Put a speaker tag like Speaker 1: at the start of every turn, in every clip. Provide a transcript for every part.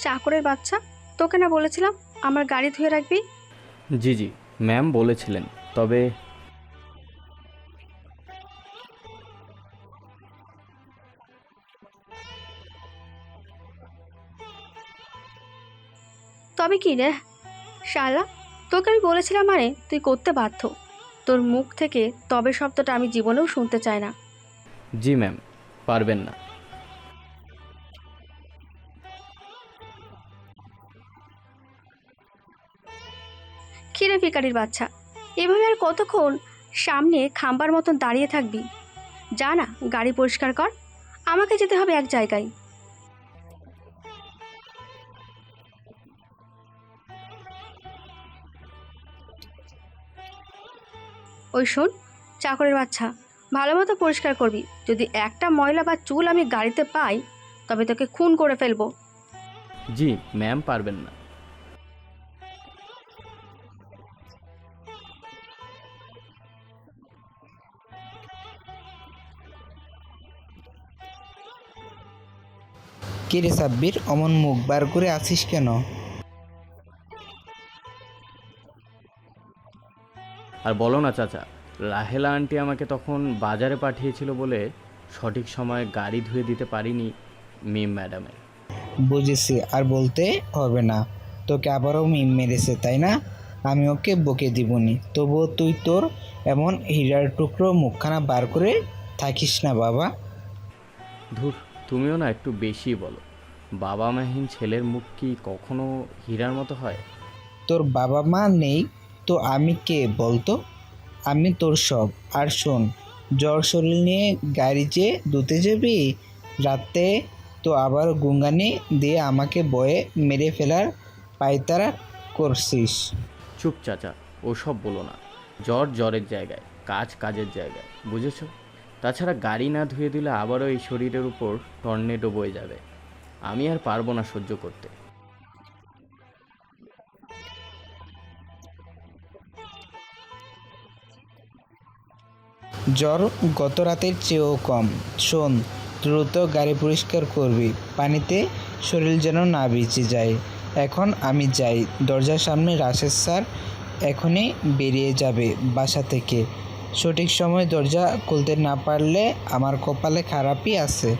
Speaker 1: চাকরের বাচ্চা, তোকে না বলেছিলাম আমার গাড়ি ধুয়ে রাখবি?
Speaker 2: জি জি, ম্যাম বলেছিলেন। তবে
Speaker 1: তবে কি রে শালা, তোকে আমি বলেছিলাম মানে তুই করতে বাধ্য। তোর মুখ থেকে তবে শব্দটা আমি জীবনেও শুনতে চাই না।
Speaker 2: জি ম্যাম, পারবেন না।
Speaker 1: খিরে ভিকারির বাচ্চা, এভাবে আর কতক্ষণ সামনে খাম্বার মতন দাঁড়িয়ে থাকবি? যা না, গাড়ি পরিষ্কার কর। আমাকে যেতে হবে এক জায়গায়। ওই শোন, চাকরের বাচ্চা, ভালো মতো পরিষ্কার করবি। যদি একটা ময়লা বা চুল আমি গাড়িতে পাই, তবে তোকে খুন করে ফেলবো।
Speaker 2: জি ম্যাম, পারবেন না।
Speaker 3: কিরে সাব্বির, অমন মুখ বার করে আছিস কেন?
Speaker 2: আর বলো না চাচা, রাহেলা আন্টি আমাকে তখন বাজারে পাঠিয়েছিল বলে সঠিক সময়ে গাড়ি ধুয়ে দিতে পারিনি মিম ম্যাডামের।
Speaker 3: বুঝেছি, আর বলতে হবে না। তোকে আবারও মিম মেরেছে তাই না? আমি ওকে বকে দিবনি, তবুও তুই তোর এমন হীরার টুকরো মুখখানা বার করে থাকিস না বাবা।
Speaker 2: ধুর, তুমিও না একটু বেশি বলো। বাবা মাহীন ছেলের মুখ কি কখনো হীরার মতো হয়?
Speaker 3: তোর বাবা মা নেই তো আমি কে বলতো? আমি তোর সব। আর শোন, জ্বর শরীর নিয়ে গাড়ি যে ধুতে যাবি রাতে, তো আবার গুঙ্গানি দিয়ে আমাকে বয়ে মেরে ফেলার পায়তারা করছিস।
Speaker 2: চুপ চাচা, ওসব বলো না। জ্বর জ্বরের জায়গায়, কাজ কাজের জায়গায়, বুঝেছো? তাছাড়া গাড়ি না ধুয়ে দিলে আবারও এই শরীরের উপর টর্নেডো বয়ে যাবে। আমি আর পারবো না সহ্য করতে।
Speaker 3: জ্বর গত রাতের চেয়েও কম। শোন, দ্রুত গাড়ি পরিষ্কার করবি, পানিতে শরীর যেন না ভিজে যায়। এখন আমি যাই, দরজার সামনে রাশেদ স্যার এখনই বেরিয়ে যাবে বাসা থেকে। সঠিক সময় দরজা খুলতে না পারলে আমার কপালে খারাপই আছে।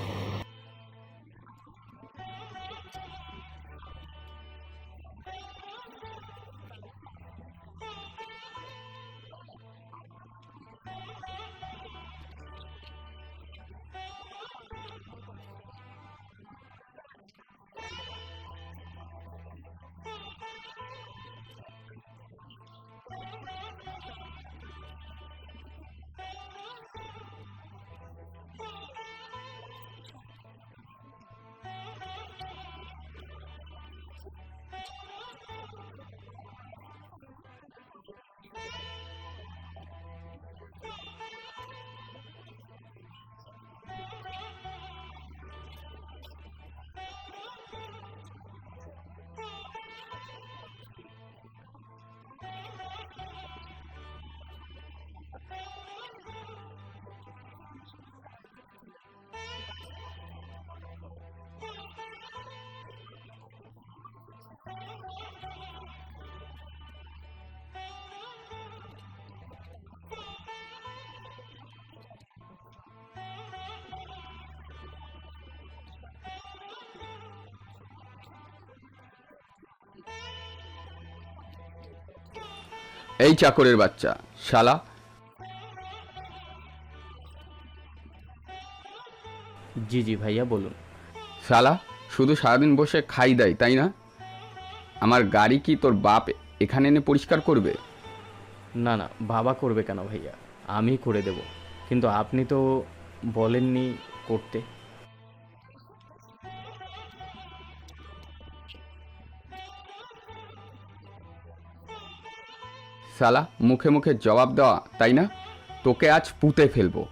Speaker 4: এই চাকরের বাচ্চা শালা!
Speaker 2: জি জি ভাইয়া, বলুন।
Speaker 4: শালা শুধু সারাদিন বসে খাই দেয় তাই না? আমার গাড়ি কি তোর বাপ এখানে এনে পরিষ্কার করবে?
Speaker 2: না না, বাবা করবে কেন ভাইয়া, আমি করে দেব। কিন্তু আপনি তো বলেননি করতে।
Speaker 4: শালা মুখে মুখে জবাব দেওয়া তাই না? তোকে আজ পুঁতে ফেলবো।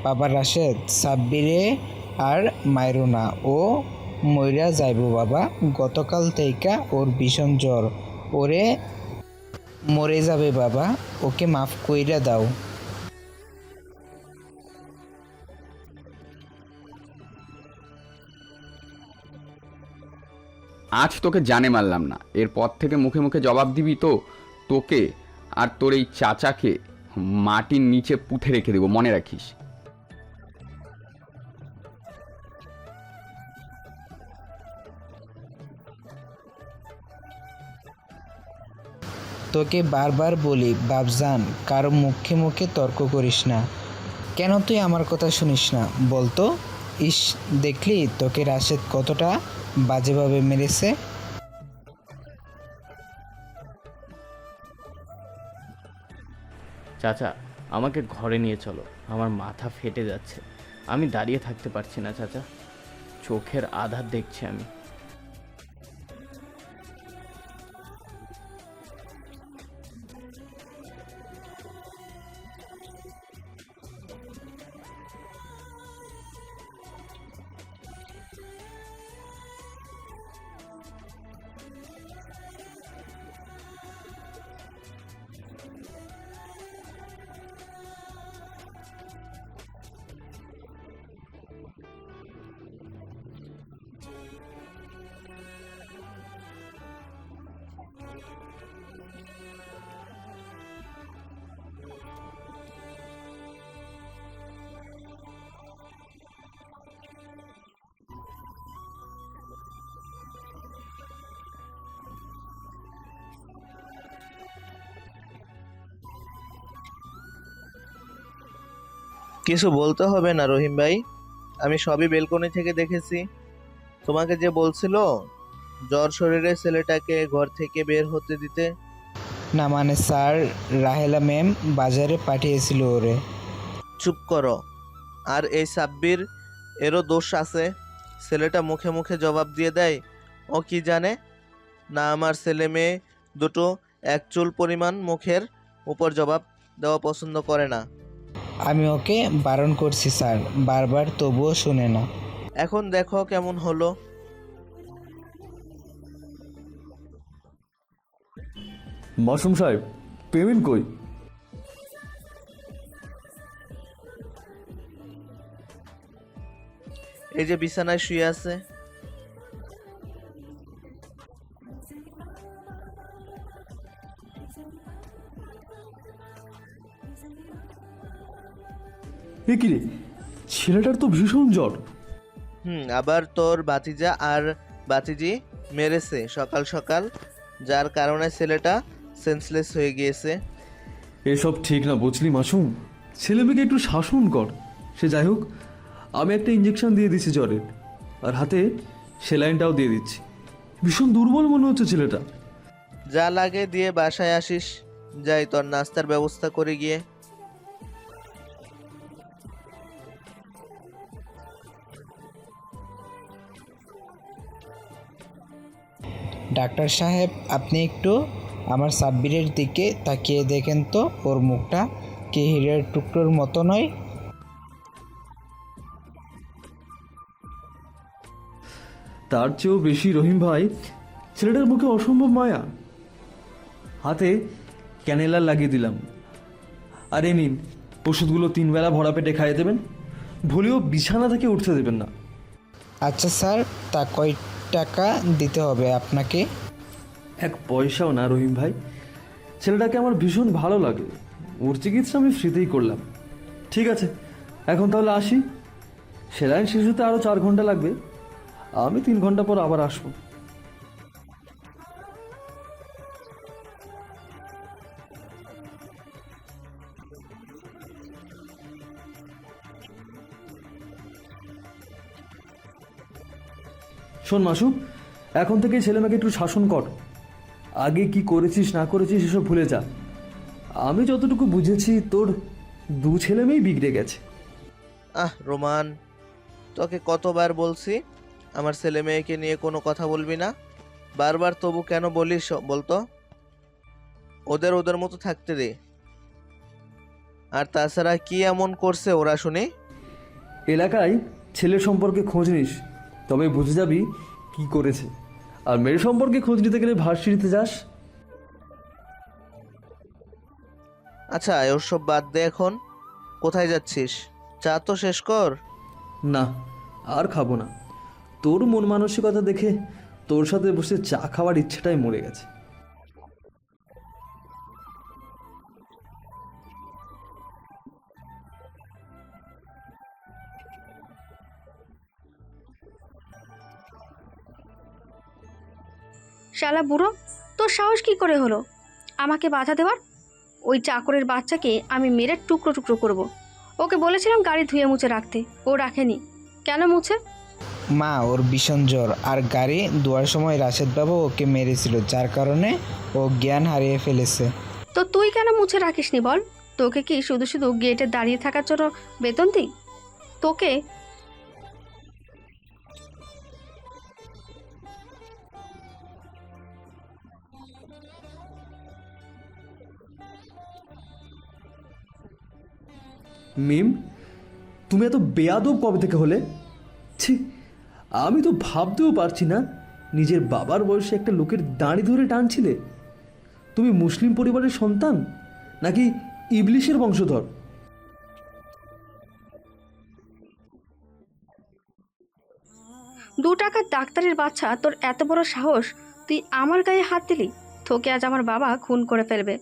Speaker 3: বাবা রাশেদ, সাব্বিরে আর মাইরুনা ও মইরা যাইব বাবা। গতকাল থেইকা ওর ভীষণ জ্বর। ওরে মরে যাবে বাবা, ওকে মাফ কইরা দাও।
Speaker 4: আজ তোকে জানে মারলাম না, এরপর থেকে মুখে মুখে জবাব দিবি তো তোকে আর তোর এই চাচাকে মাটির নিচে পুঁতে রেখে দেবো, মনে রাখিস।
Speaker 3: তোকে বারবার বলি বাবজান, কারো মুখে মুখে তর্ক করিস না। কেন তুই আমার কথা শুনিস না বলতো? ইস, দেখলি তোকে রাশেদ কতটা বাজেভাবে মেরেছে।
Speaker 2: চাচা, আমাকে ঘরে নিয়ে চলো, আমার মাথা ফেটে যাচ্ছে। আমি দাঁড়িয়ে থাকতে পারছি না চাচা, চোখের আধার দেখছি আমি।
Speaker 5: কিছু বলতে হবে না রহিম ভাই, আমি সবই বেলকনি থেকে দেখেছি। তোমাকে যে বলছিল জ্বর শরীরে ছেলেটাকে ঘর থেকে বের হতে দিতে।
Speaker 3: না মানে স্যার, রাহেলা ম্যাম বাজারে পাঠিয়েছিল ওরে।
Speaker 5: চুপ করো। আর এই সাব্বির, এরও দোষ আছে। ছেলেটা মুখে মুখে জবাব দিয়ে দেয়। ও কি জানে না আমার ছেলে মেয়ে দুটো এক চুল পরিমাণ মুখের উপর জবাব দেওয়া পছন্দ করে না।
Speaker 3: আমি ওকে বারণ করছি স্যার, বারবার, তবুও শুনে না।
Speaker 5: এখন দেখো কেমন হলো।
Speaker 6: মাসুম সাহেব, পেমেন্ট কই?
Speaker 5: এই যে বিছানায় শুয়ে আছে।
Speaker 6: এ কি রে, ছেলেটার তো ভীষণ জ্বর।
Speaker 5: আবার তোর ভাতিজা আর ভাতিজি মেরেছে সকাল সকাল, যার কারণে ছেলেটা সেন্সলেস হয়ে গিয়েছে।
Speaker 6: এসব ঠিক না বুঝলি মাসুম, ছেলে মেয়েকে একটু শাসন কর। সে যাই হোক, আমি একটা ইঞ্জেকশন দিয়ে দিচ্ছি জ্বরের, আর হাতে সেলাইনটাও দিয়ে দিচ্ছি। ভীষণ দুর্বল মনে হচ্ছে ছেলেটা।
Speaker 5: যা লাগে দিয়ে বাসায় আসিস। যাই তোর নাস্তার ব্যবস্থা করে গিয়ে।
Speaker 3: ডাক্তার সাহেব, আপনি একটু আমার সাব্বিরের দিকে তাকিয়ে দেখেন তো, ওর মুখটা কি হীরের টুকরোর মতো নয়?
Speaker 6: তার চেয়েও বেশি রহিম ভাই, ছেলেটার মুখে অসম্ভব মায়া। হাতে ক্যানেলার লাগিয়ে দিলাম। আর এই নিন, ওষুধগুলো 3 বেলা ভরা পেটে খাইয়ে দেবেন, ভুলেও বিছানা থেকে উঠতে দেবেন না।
Speaker 3: আচ্ছা স্যার, তা কয় টাকা দিতে হবে আপনাকে?
Speaker 6: 1 পয়সাও না রহিম ভাই, ছেলেটাকে আমার ভীষণ ভালো লাগে, ওর চিকিৎসা আমি ফ্রিতেই করলাম। ঠিক আছে, এখন তাহলে আসি। সেলাইন শেষ হতে আরও 4 ঘন্টা লাগবে, আমি 3 ঘন্টা পর আবার আসবো। শোন মাসুম, এখন থেকে ছেলেমেয়েকে একটু শাসন কর। আগে কি করেছিস না করেছিস এসব ভুলে যা। আমি যতটুকু বুঝেছি তোর 2 ছেলে মেয়েই বিগড়ে গেছে।
Speaker 5: রোমান, তোকে কতবার বলছি আমার ছেলে মেয়েকে নিয়ে কোনো কথা বলবি না। বারবার তবু কেন বলিস বলতো? ওদের ওদের মতো থাকতে দে। আর তাছাড়া কি এমন করছে ওরা শুনি?
Speaker 6: এলাকায় ছেলে সম্পর্কে খোঁজ নিস, তবে বুঝে যাবি কি করেছে। আর মেয়ে সম্পর্কে খোঁজ নিতে গেলে ভার্সিটিতে যাস।
Speaker 5: আচ্ছা ওসব বাদ দে এখন। কোথায় যাচ্ছিস? চা তো শেষ কর।
Speaker 6: না, আর খাবো না। তোর মন মানসিকতা দেখে তোর সাথে বসে চা খাওয়ার ইচ্ছেটাই মরে গেছে।
Speaker 1: শালা বুড়ো, তোর সাহস কি করে হলো আমাকে বাধা দেওয়ার? ওই চাকরের বাচ্চাকে আমি মেরে টুকরো টুকরো করব। ওকে বলেছিলাম গাড়ি ধুয়ে মুছে রাখতে, ও রাখেনি। কেন মুছে?
Speaker 3: মা, ওর ভীষণ জ্বর, আর গাড়ি ধোয়ার সময় রাশেদ বাবু ওকে মেরেছিল, যার কারণে ও জ্ঞান হারিয়ে ফেলেছে।
Speaker 1: তো তুই কেন মুছে রাখিসনি বল? তোকে কি শুধু শুধু গেটে দাঁড়িয়ে থাকার জন্য বেতন দিই? তোকে
Speaker 6: মিম, তুমি এত বেয়াদব কবে থেকে হলে? ছি, আমি তো ভাবতেও পারছি না নিজের বাবার বয়সে একটা লোকের দাড়ি ধরে টানছিলে। তুমি মুসলিম পরিবারের সন্তান নাকি ইবলিশের বংশধর?
Speaker 1: $2 ডাক্তারের বাচ্চা, তোর এত বড় সাহস তুই আমার গায়ে হাত দিলি? তোকে আজ আমার বাবা খুন করে ফেলবে।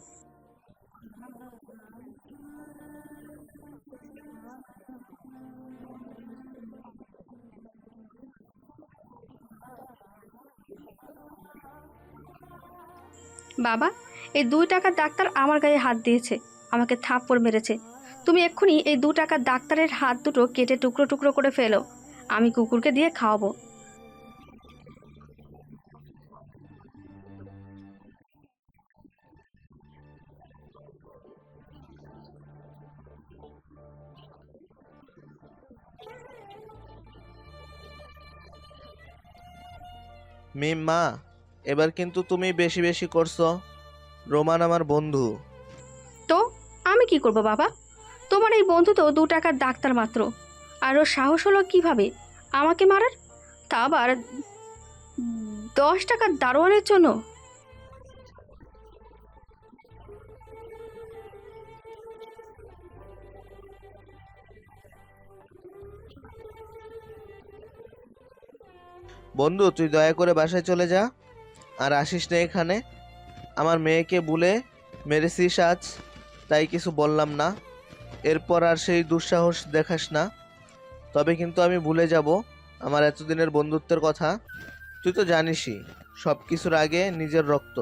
Speaker 1: বাবা, এই $2 ডাক্তার আমার গায়ে হাত দিয়েছে, আমাকে থাপ্পড় মেরেছে। তুমি এক্ষুনি এই $2 ডাক্তারের হাত দুটো কেটে টুকরো টুকরো করে ফেলো, আমি কুকুরকে দিয়ে খাওয়াবো।
Speaker 5: মিম মা, এবার কিন্তু তুমি বেশি বেশি করছো। রোমান আমার বন্ধু।
Speaker 1: তো আমি কি করব বাবা? তোমার এই বন্ধু তো $2 ডাক্তার মাত্র, আর ওর সাহস হলো কিভাবে আমাকে মারার, তা আবার $10 দারোয়ানের জন্য?
Speaker 5: বন্ধু তুই দয়া করে বাসায় চলে যা, আর আসিস না এখানে। আমার মেয়েকে ভুলে মেরেছিস আজ, তাই কিছু বললাম না। এরপর আর সেই দুঃসাহস দেখাস না, তবে কিন্তু আমি ভুলে যাব আমার এতদিনের বন্ধুত্বের কথা। তুই তো জানিসই, সব কিছুর আগে নিজের রক্ত।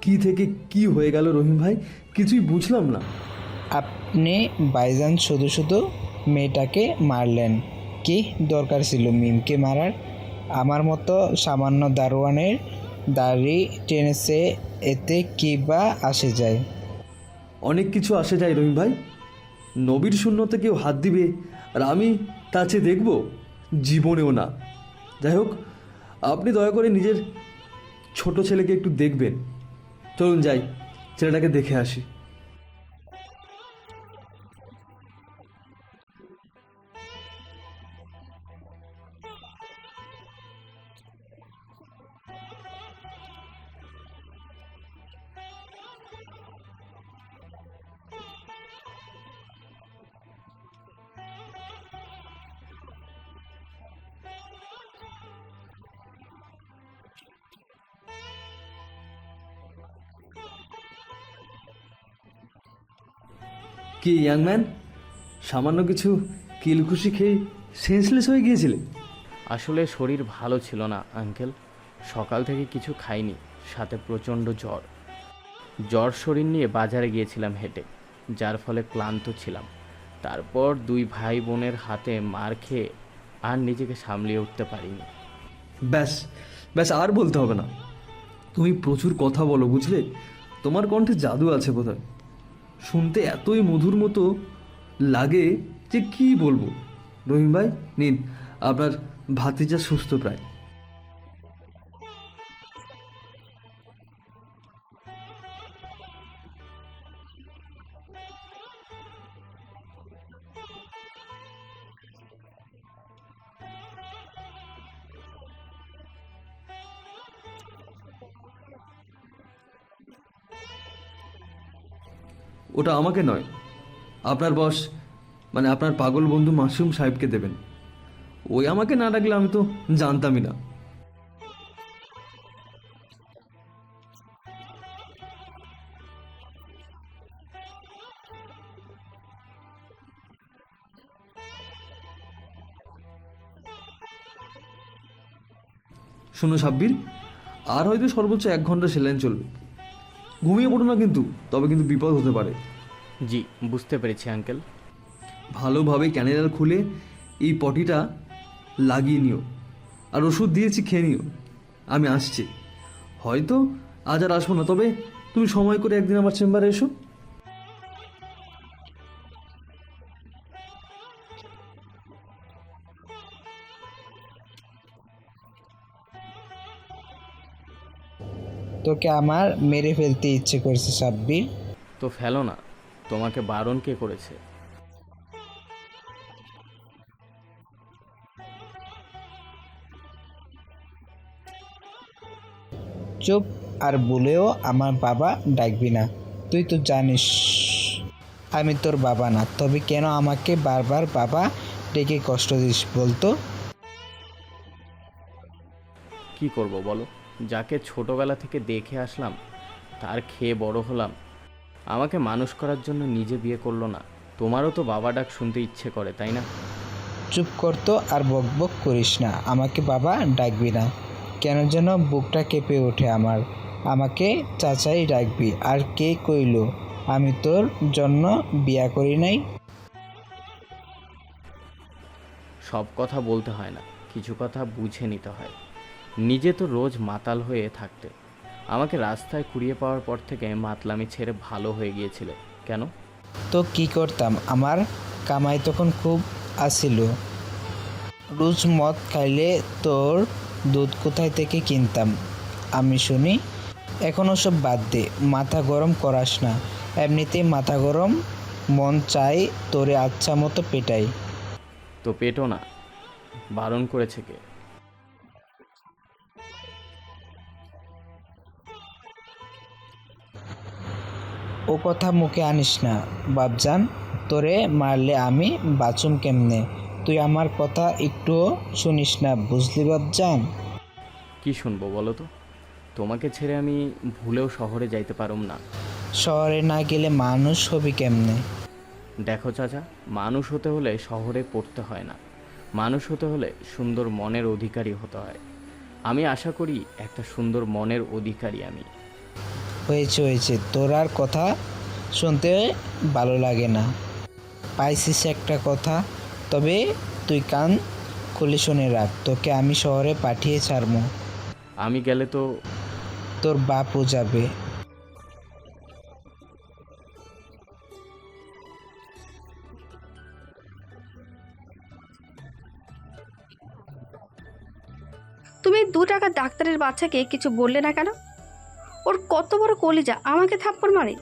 Speaker 6: কি থেকে কি হয়ে গেল রহিম ভাই, কিছুই বুঝলাম না।
Speaker 3: আপনি ভাইজান শুধু শুধু মেয়েটাকে মারলেন। কি দরকার ছিল মিমকে মারার? আমার মতো সামান্য দারোয়ানের দাড়ি টেনেছে, এতে কী বা আসে যায়?
Speaker 6: অনেক কিছু আসে যায় রহিম ভাই। নবীর শূন্যতে কেউ হাত দিবে আর আমি তা চেয়ে দেখব? জীবনেও না। যাই হোক, আপনি দয়া করে নিজের ছোট ছেলেকে একটু দেখবেন। চলুন যাই, ছেলেটাকে দেখে আসি। কি ইয়াংম্যান, সামান্য কিছু কিলখুশি খেয়ে সেন্সলেস হয়ে গিয়েছিলে?
Speaker 2: আসলে শরীর ভালো ছিল না আঙ্কেল, সকাল থেকে কিছু খাইনি, সাথে প্রচণ্ড জ্বর। জ্বর শরীর নিয়ে বাজারে গিয়েছিলাম হেঁটে, যার ফলে ক্লান্ত ছিলাম। তারপর 2 ভাই বোনের হাতে মার খেয়ে আর নিজেকে সামলিয়ে উঠতে পারিনি।
Speaker 6: ব্যাস ব্যাস, আর বলতে হবে না। তুমি প্রচুর কথা বলো বুঝলে, তোমার কণ্ঠে জাদু আছে বোধহয়। শুনতে এতই মধুর মতো লাগে যে কি বলবো। রহিম ভাই, নিন আপনার ভাতিজা সুস্থ প্রায়। ওটা আমাকে নয়, আপনার বস মানে আপনার পাগল বন্ধু মাসুম সাহেবকে দেবেন। ওই আমাকে না ডাকলে আমি তো জানতামই না। শোনো সাব্বির, আর হয়তো সর্বোচ্চ 1 ঘন্টা সেলাইন চলবে। ঘুমিয়ে পড়ো না কিন্তু, তবে কিন্তু বিপদ হতে পারে।
Speaker 2: জি, বুঝতে পেরেছি আঙ্কেল।
Speaker 6: ভালোভাবে ক্যানেলার খুলে এই পটিটা লাগিয়ে নিও, আর ওষুধ দিয়েছি খেয়ে নিও। আমি আসছি, হয়তো আজ আর আসবো না, তবে তুমি সময় করে একদিন আমার চেম্বারে এসো।
Speaker 3: তোকে আমার মেরে ফেলতে ইচ্ছে করছে সাব্বির।
Speaker 2: তো ফেলো না, তোমাকে বারণ কে করেছে?
Speaker 3: চুপ, আর বলেও আমার বাবা ডাকবি না। তুই তো জানিস আমি তোর বাবা না, তবে কেন আমাকে বারবার বাবা ডেকে কষ্ট দিস বলতো?
Speaker 2: কি করব বলো? যাকে ছোটবেলা থেকে দেখে আসলাম, তার খেয়ে বড় হলাম, আমাকে মানুষ করার জন্য নিজে বিয়ে করলো না। তোমারও তো বাবা ডাক শুনতে ইচ্ছে করে, তাই না?
Speaker 3: চুপ করতো আর বক বক করিস না। আমাকে বাবা ডাকবি না। কেন যেন বুকটা কেঁপে ওঠে আমার। আমাকে চাচাই ডাকবি। আর কে কইল আমি তোর জন্য বিয়া করি নাই?
Speaker 2: সব কথা বলতে হয় না, কিছু কথা বুঝে নিতে হয়। নিজে তো রোজ মাতাল হয়ে থাকতে, আমাকে রাস্তায় কুড়িয়ে পাওয়ার পর থেকে মাতলামি ছেড়ে ভালো হয়ে গিয়েছিলে কেন?
Speaker 3: তো কি করতাম? আমার কামাই তখন খুব আসিল। রোজ মদ খাইলে তোর দুধ কোথায় থেকে কিনতাম আমি শুনি? এখন ওসব বাদ দে, মাথা গরম করাস না। এমনিতেই মাথা গরম, মন চাই তোরে আচ্ছা মতো পেটাই।
Speaker 2: তো পেটো না, বারণ করেছে কে?
Speaker 3: ও কথা মুখে আনিস না বাপজান। তোরে মারলে আমি বাঁচুম কেমনে? তুই আমার কথা একটুও শুনিস না, বুঝলি বাপজান?
Speaker 2: কি শুনবো বলো তো? তোমাকে ছেড়ে আমি ভুলেও শহরে যাইতে পারুম না।
Speaker 3: শহরে না গেলে মানুষ হবি কেমনে?
Speaker 2: দেখো চাচা, মানুষ হতে হলে শহরে পড়তে হয় না, মানুষ হতে হলে সুন্দর মনের অধিকারী হতে হয়। আমি আশা করি একটা সুন্দর মনের অধিকারী আমি।
Speaker 3: হয়েছে, তোর আর কথা শুনতে ভালো লাগে না। পাইছিস একটা কথা, তবে তুই কান খুলে শুনে রাখ। তোকে আমি শহরে পাঠিয়ে ছাড়বো।
Speaker 2: আমি গেলে তো
Speaker 3: তোর বাপও যাবে।
Speaker 1: তুমি 2 টাকার ডাক্তারের বাচ্চাকে কিছু বললে না কেন? ওর কত বড় কলিজা, আমাকে থাপ্পড় মারে।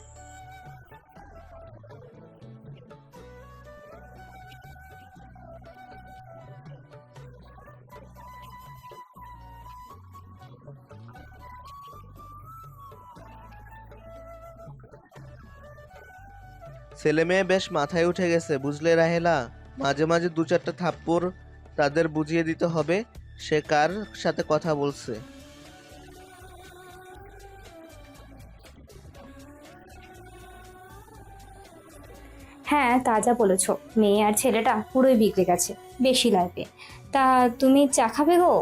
Speaker 5: ছেলে মেয়ে বেশ মাথায় উঠে গেছে বুঝলে রাহেলা। মাঝে মাঝে 2-4টা থাপ্পড় তাদের বুঝিয়ে দিতে হবে সে কার সাথে কথা বলছে।
Speaker 7: হ্যাঁ, তা যা বলেছ, মেয়ে আর ছেলেটা পুরোই বিগড়ে গেছে, বেশি লাগবে। তা তুমি চা খাবে গো?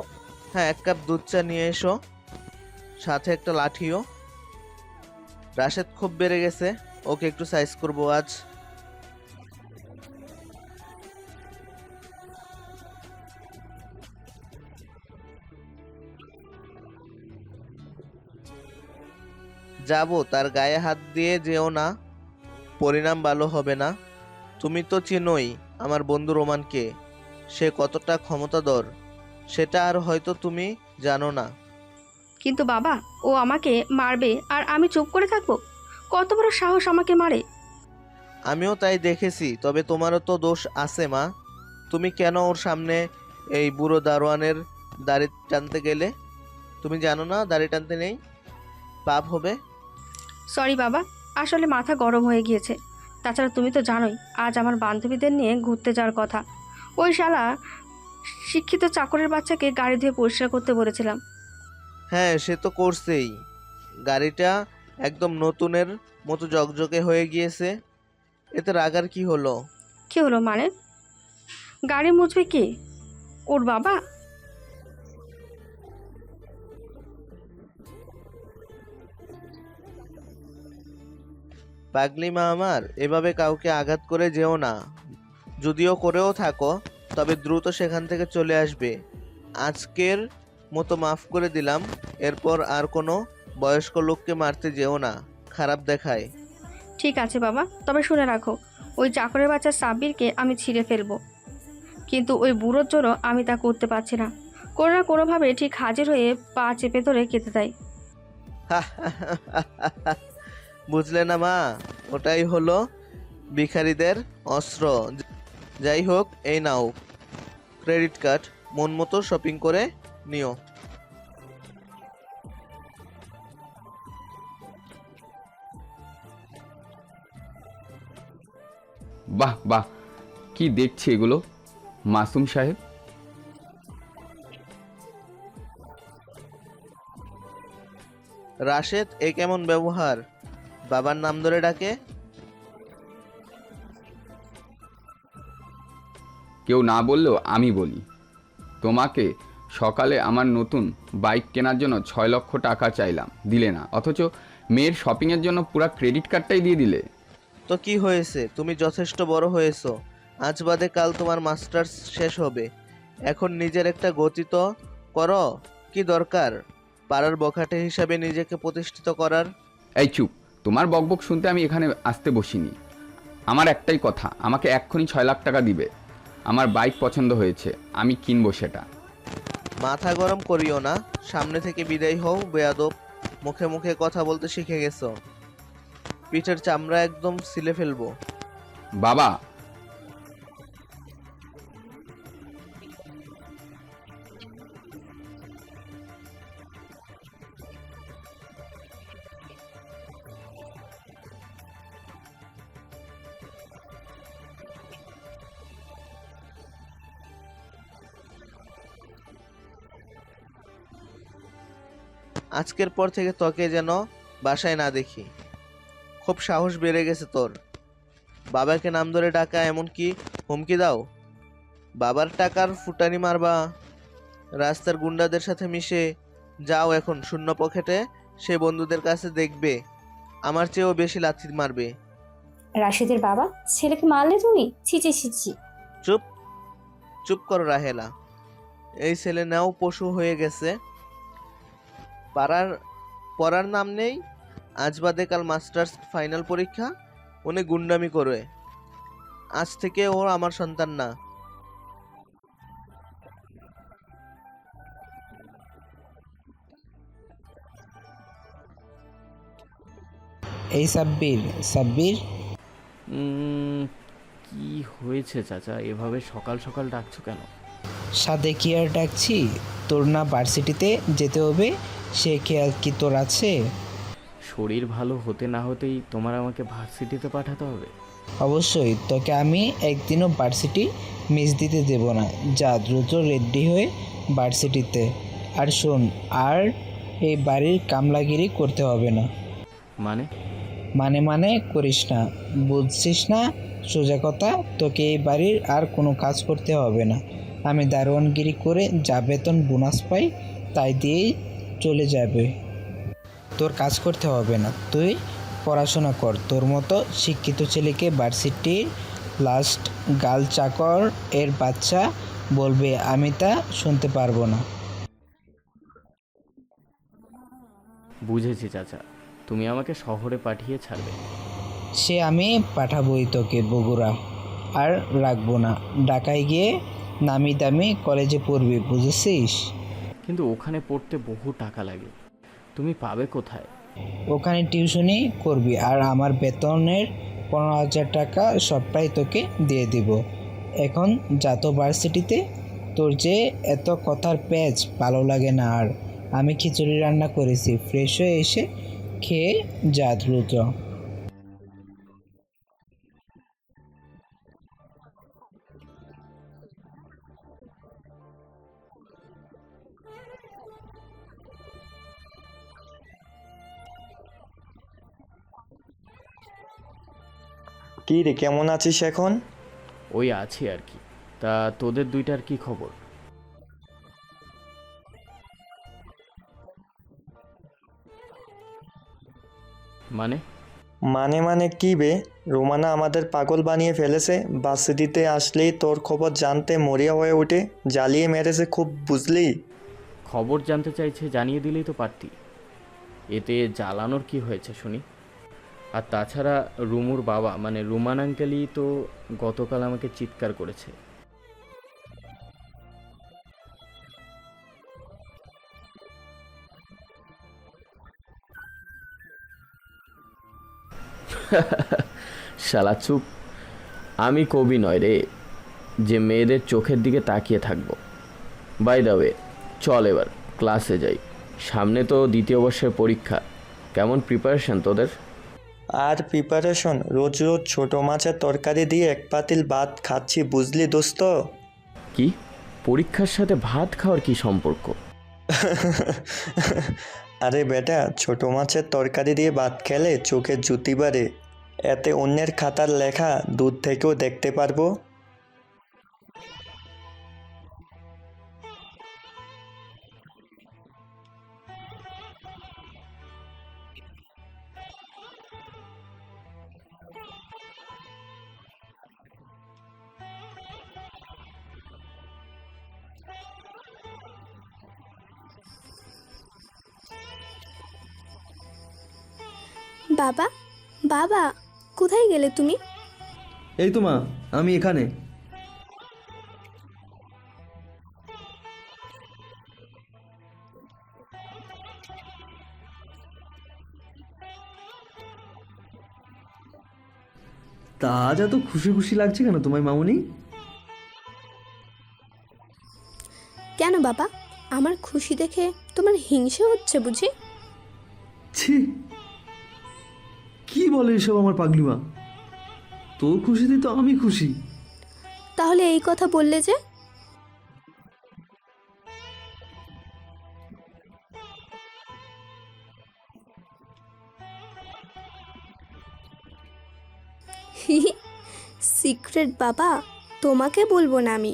Speaker 5: হ্যাঁ, 1 কাপ দুধ চা নিয়ে এসো, সাথে একটা লাঠিও। রাশেদ খুব বেড়ে গেছে, ওকে একটু সাইজ করবো আজ। যাবো, তার গায়ে হাত দিয়ে যেও না, পরিণাম ভালো হবে না। তুমি তো চেনোই আমার বন্ধু রোমানকে, সে কতটা ক্ষমতাধর, সেটা আর হয়তো তুমি জানো না।
Speaker 1: কিন্তু বাবা, ও আমাকে মারবে আর আমি চুপ করে থাকবো? কত বড় সাহস আমাকে মারে!
Speaker 5: আমিও তাই দেখেছি, তবে তোমারও তো দোষ আছে মা। তুমি কেন ওর সামনে এই বুড়ো দারোয়ানের দাড়ি টানতে গেলে? তুমি জানো না দাড়ি টানতে নেই, পাপ হবে।
Speaker 1: সরি বাবা, আসলে মাথা গরম হয়ে গিয়েছে। তাছাড়া তুমি তো জানোই আজ আমার বান্ধবীদের নিয়ে ঘুরতে যাওয়ার কথা। ওই শালা শিক্ষিত চাকরের বাচ্চাকে গাড়ি ধুয়ে পরিষ্কার করতে বলেছিলাম।
Speaker 5: হ্যাঁ, সে তো করছেই। গাড়িটা একদম নতুনের মতো জকজকে হয়ে গিয়েছে। এতে রাগার কি হলো?
Speaker 1: কি হলো মানে? গাড়ি মুছবে কি? ওর বাবা?
Speaker 5: পাগলি মা আমার, এভাবে কাউকে আঘাত করে যেও না। যদিও করেও থাকো, তবে দ্রুত সেখান থেকে চলে আসবে। আজকের মতো মাফ করে দিলাম। এরপর আর কোনো বয়স্ক লোককে মারতে যেও না, খারাপ দেখায়।
Speaker 1: ঠিক আছে বাবা, তবে শুনে রাখো, ওই চাকরের বাচ্চা সাব্বিরকে আমি ছিঁড়ে ফেলবো। কিন্তু ওই বুড়োর জন্য আমি তা করতে পারছি না। কোনো না কোনোভাবে ঠিক হাজির হয়ে পা চেপে ধরে কেঁদে দেয়।
Speaker 5: বুঝলে না মা, ওটাই হলো ভিখারিদের অস্ত্র। যাই হোক, এই নাও ক্রেডিট কার্ড, মন মতো শপিং করে নিও।
Speaker 4: বাহ বাহ, কি দেখছি এগুলো মাসুম সাহেব?
Speaker 5: রাশেদ, এ কেমন ব্যবহার? বাবার নাম ধরে ডাকে।
Speaker 4: কেউ না বললেও আমি বলি। তোমাকে সকালে আমার নতুন বাইক কেনার জন্য 6 লক্ষ টাকা চাইলাম, দিলে না। অথচ মেয়ের শপিংয়ের জন্য পুরো ক্রেডিট কার্ডটাই দিয়ে দিলে।
Speaker 5: তো কি হয়েছে? তুমি যথেষ্ট বড় হয়েছো। আজ বাদে কাল তোমার মাস্টার্স শেষ হবে। এখন নিজের একটা গতি তো করো। কি দরকার পাড়ার বখাটে হিসাবে নিজেকে প্রতিষ্ঠিত করার?
Speaker 4: এই চুপ, তোমার বকবক শুনতে আমি এখানে আসতে বসিনি। আমার একটাই কথা, আমাকে এক্ষুনি 6 লাখ টাকা দিবে। আমার বাইক পছন্দ হয়েছে, আমি কিনবো সেটা।
Speaker 5: মাথা গরম করিও না, সামনে থেকে বিদায় হও বেয়াদব। মুখে মুখে কথা বলতে শিখে গেছো, পিঠের চামড়া একদম ছিলে ফেলবো।
Speaker 4: বাবা,
Speaker 5: আজকের পর থেকে তোকে যেন বাসায় না দেখি। খুব সাহস বেড়ে গেছে তোর। বাবাকে নাম ধরে ডাকা, এমনকি হুমকি দাও। বাবার টাকার ফুটানি মারবা, রাস্তার গুন্ডাদের সাথে মিশে যাও। এখন শূন্য পকেটে সে বন্ধুদের কাছে দেখবে আমার চেয়েও বেশি লাথি মারবে।
Speaker 7: রাশেদের বাবা, ছেলেকে মারলে তুমি? ছিচি ছিচি।
Speaker 5: চুপ চুপ করো রাহেলা। এই ছেলে নাও পশু হয়ে গেছে। পড়ার নাম নেই। আজ বাদে কাল মাস্টার্স ফাইনাল পরীক্ষা, উনি গুন্ডামি করে। আজ থেকে ও আমার সন্তান না।
Speaker 3: এই সাব্বির, সাব্বির,
Speaker 2: কি হয়েছে চাচা? এভাবে সকাল সকাল ডাকছো কেন?
Speaker 3: সাথে কি আর ডাকছি? তোর না ভার্সিটিতে যেতে হবে, সে খেয়াল কি তোর আছে?
Speaker 2: শরীর ভালো হতে না হতেই তোমার আমাকে ভার্সিটিতে পাঠাতে হবে?
Speaker 3: অবশ্যই, তোকে আমি একদিনও ভার্সিটি মিস দিতে দেব না। যা দ্রুত রেডি হয়ে ভার্সিটিতে। আর শোন, আর এই বাড়ির কামলাগিরি করতে হবে না।
Speaker 2: মানে?
Speaker 3: মানে করিস না, বুঝছিস না? সোজা কথা, তোকে এই বাড়ির আর কোনো কাজ করতে হবে না। আমি দারোয়ানগিরি করে যা বেতন বোনাস পাই তাই দিয়েই চলে যাবে। তোর কাজ করতে হবে না, তুই পড়াশোনা কর। তোর মতো শিক্ষিত ছেলেকে ভার্সিটির লাস্ট গার্ল চাকর এর বাচ্চা বলবে, আমি তা শুনতে পারবো না।
Speaker 2: বুঝেছি চাচা, তুমি আমাকে শহরে পাঠিয়ে ছাড়বে।
Speaker 3: সে আমি পাঠাবই তোকে বগুড়া, আর রাখবো না। ঢাকায় গিয়ে নামি দামি কলেজে পড়বি, বুঝেছিস?
Speaker 2: কিন্তু ওখানে পড়তে বহু টাকা লাগে, তুমি পাবে কোথায়?
Speaker 3: ওখানে টিউশনি করবি, আর আমার বেতনের 15,000 টাকা সবটাই তোকে দিয়ে দিব। এখন যা তো ভার্সিটিতে। তোর যে এত কথার প্যাচ ভালো লাগে না আর। আমি খিচুড়ি রান্না করেছি, ফ্রেশ হয়ে এসে খেয়ে যা দ্রুত।
Speaker 8: কী রে, কেমন আছিস এখন?
Speaker 2: ওই আছি আর কি। তা তোদের দুইটার কি খবর? মানে?
Speaker 8: মানে কি বে? রোমানা আমাদের পাগল বানিয়ে ফেলেছে। ভার্সিটিতে আসলেই তোর খবর জানতে মরিয়া হয়ে ওঠে। জ্বালিয়ে মেরেছে খুব, বুঝলি?
Speaker 2: খবর জানতে চাইছে, জানিয়ে দিলেই তো পারতি। এতে জ্বালানোর কি হয়েছে শুনি? আর তাছাড়া রুমুর বাবা মানে রুমান আঙ্কেলই তো গতকাল আমাকে চিৎকার করেছে। শালা চুপ। আমি কবি নয় রে যে মেয়েদের চোখের দিকে তাকিয়ে থাকবো। বাই দ্য ওয়ে, চল এবার ক্লাসে যাই। সামনে তো দ্বিতীয় বর্ষের পরীক্ষা। কেমন প্রিপারেশন তোদের?
Speaker 8: আর প্রিপারেশন, রোজ রোজ ছোটো মাছের তরকারি দিয়ে এক পাতিল ভাত খাচ্ছি, বুঝলি দোস্ত?
Speaker 2: কি? পরীক্ষার সাথে ভাত খাওয়ার কি সম্পর্ক?
Speaker 8: আরে বেটা, ছোটো মাছের তরকারি দিয়ে ভাত খেলে চোখে জ্যোতি বাড়ে। এতে অন্যের খাতার লেখা দূর থেকেও দেখতে পারবো।
Speaker 9: বাবা, বাবা, কোথায় গেলে তুমি?
Speaker 6: এই তো মা, আমি এখানে। তা আজ এত খুশি খুশি লাগছে কেন তোমায় মামুনি?
Speaker 9: কেন বাবা, আমার খুশি দেখে তোমার হিংসে হচ্ছে বুঝি?
Speaker 6: ছি, কি বলে এসব আমার পাগলি মা? তোর খুশিতে তো আমি খুশি।
Speaker 9: তাহলে এই কথা বললে যে? সিক্রেট বাবা, তোমাকে বলবো না আমি।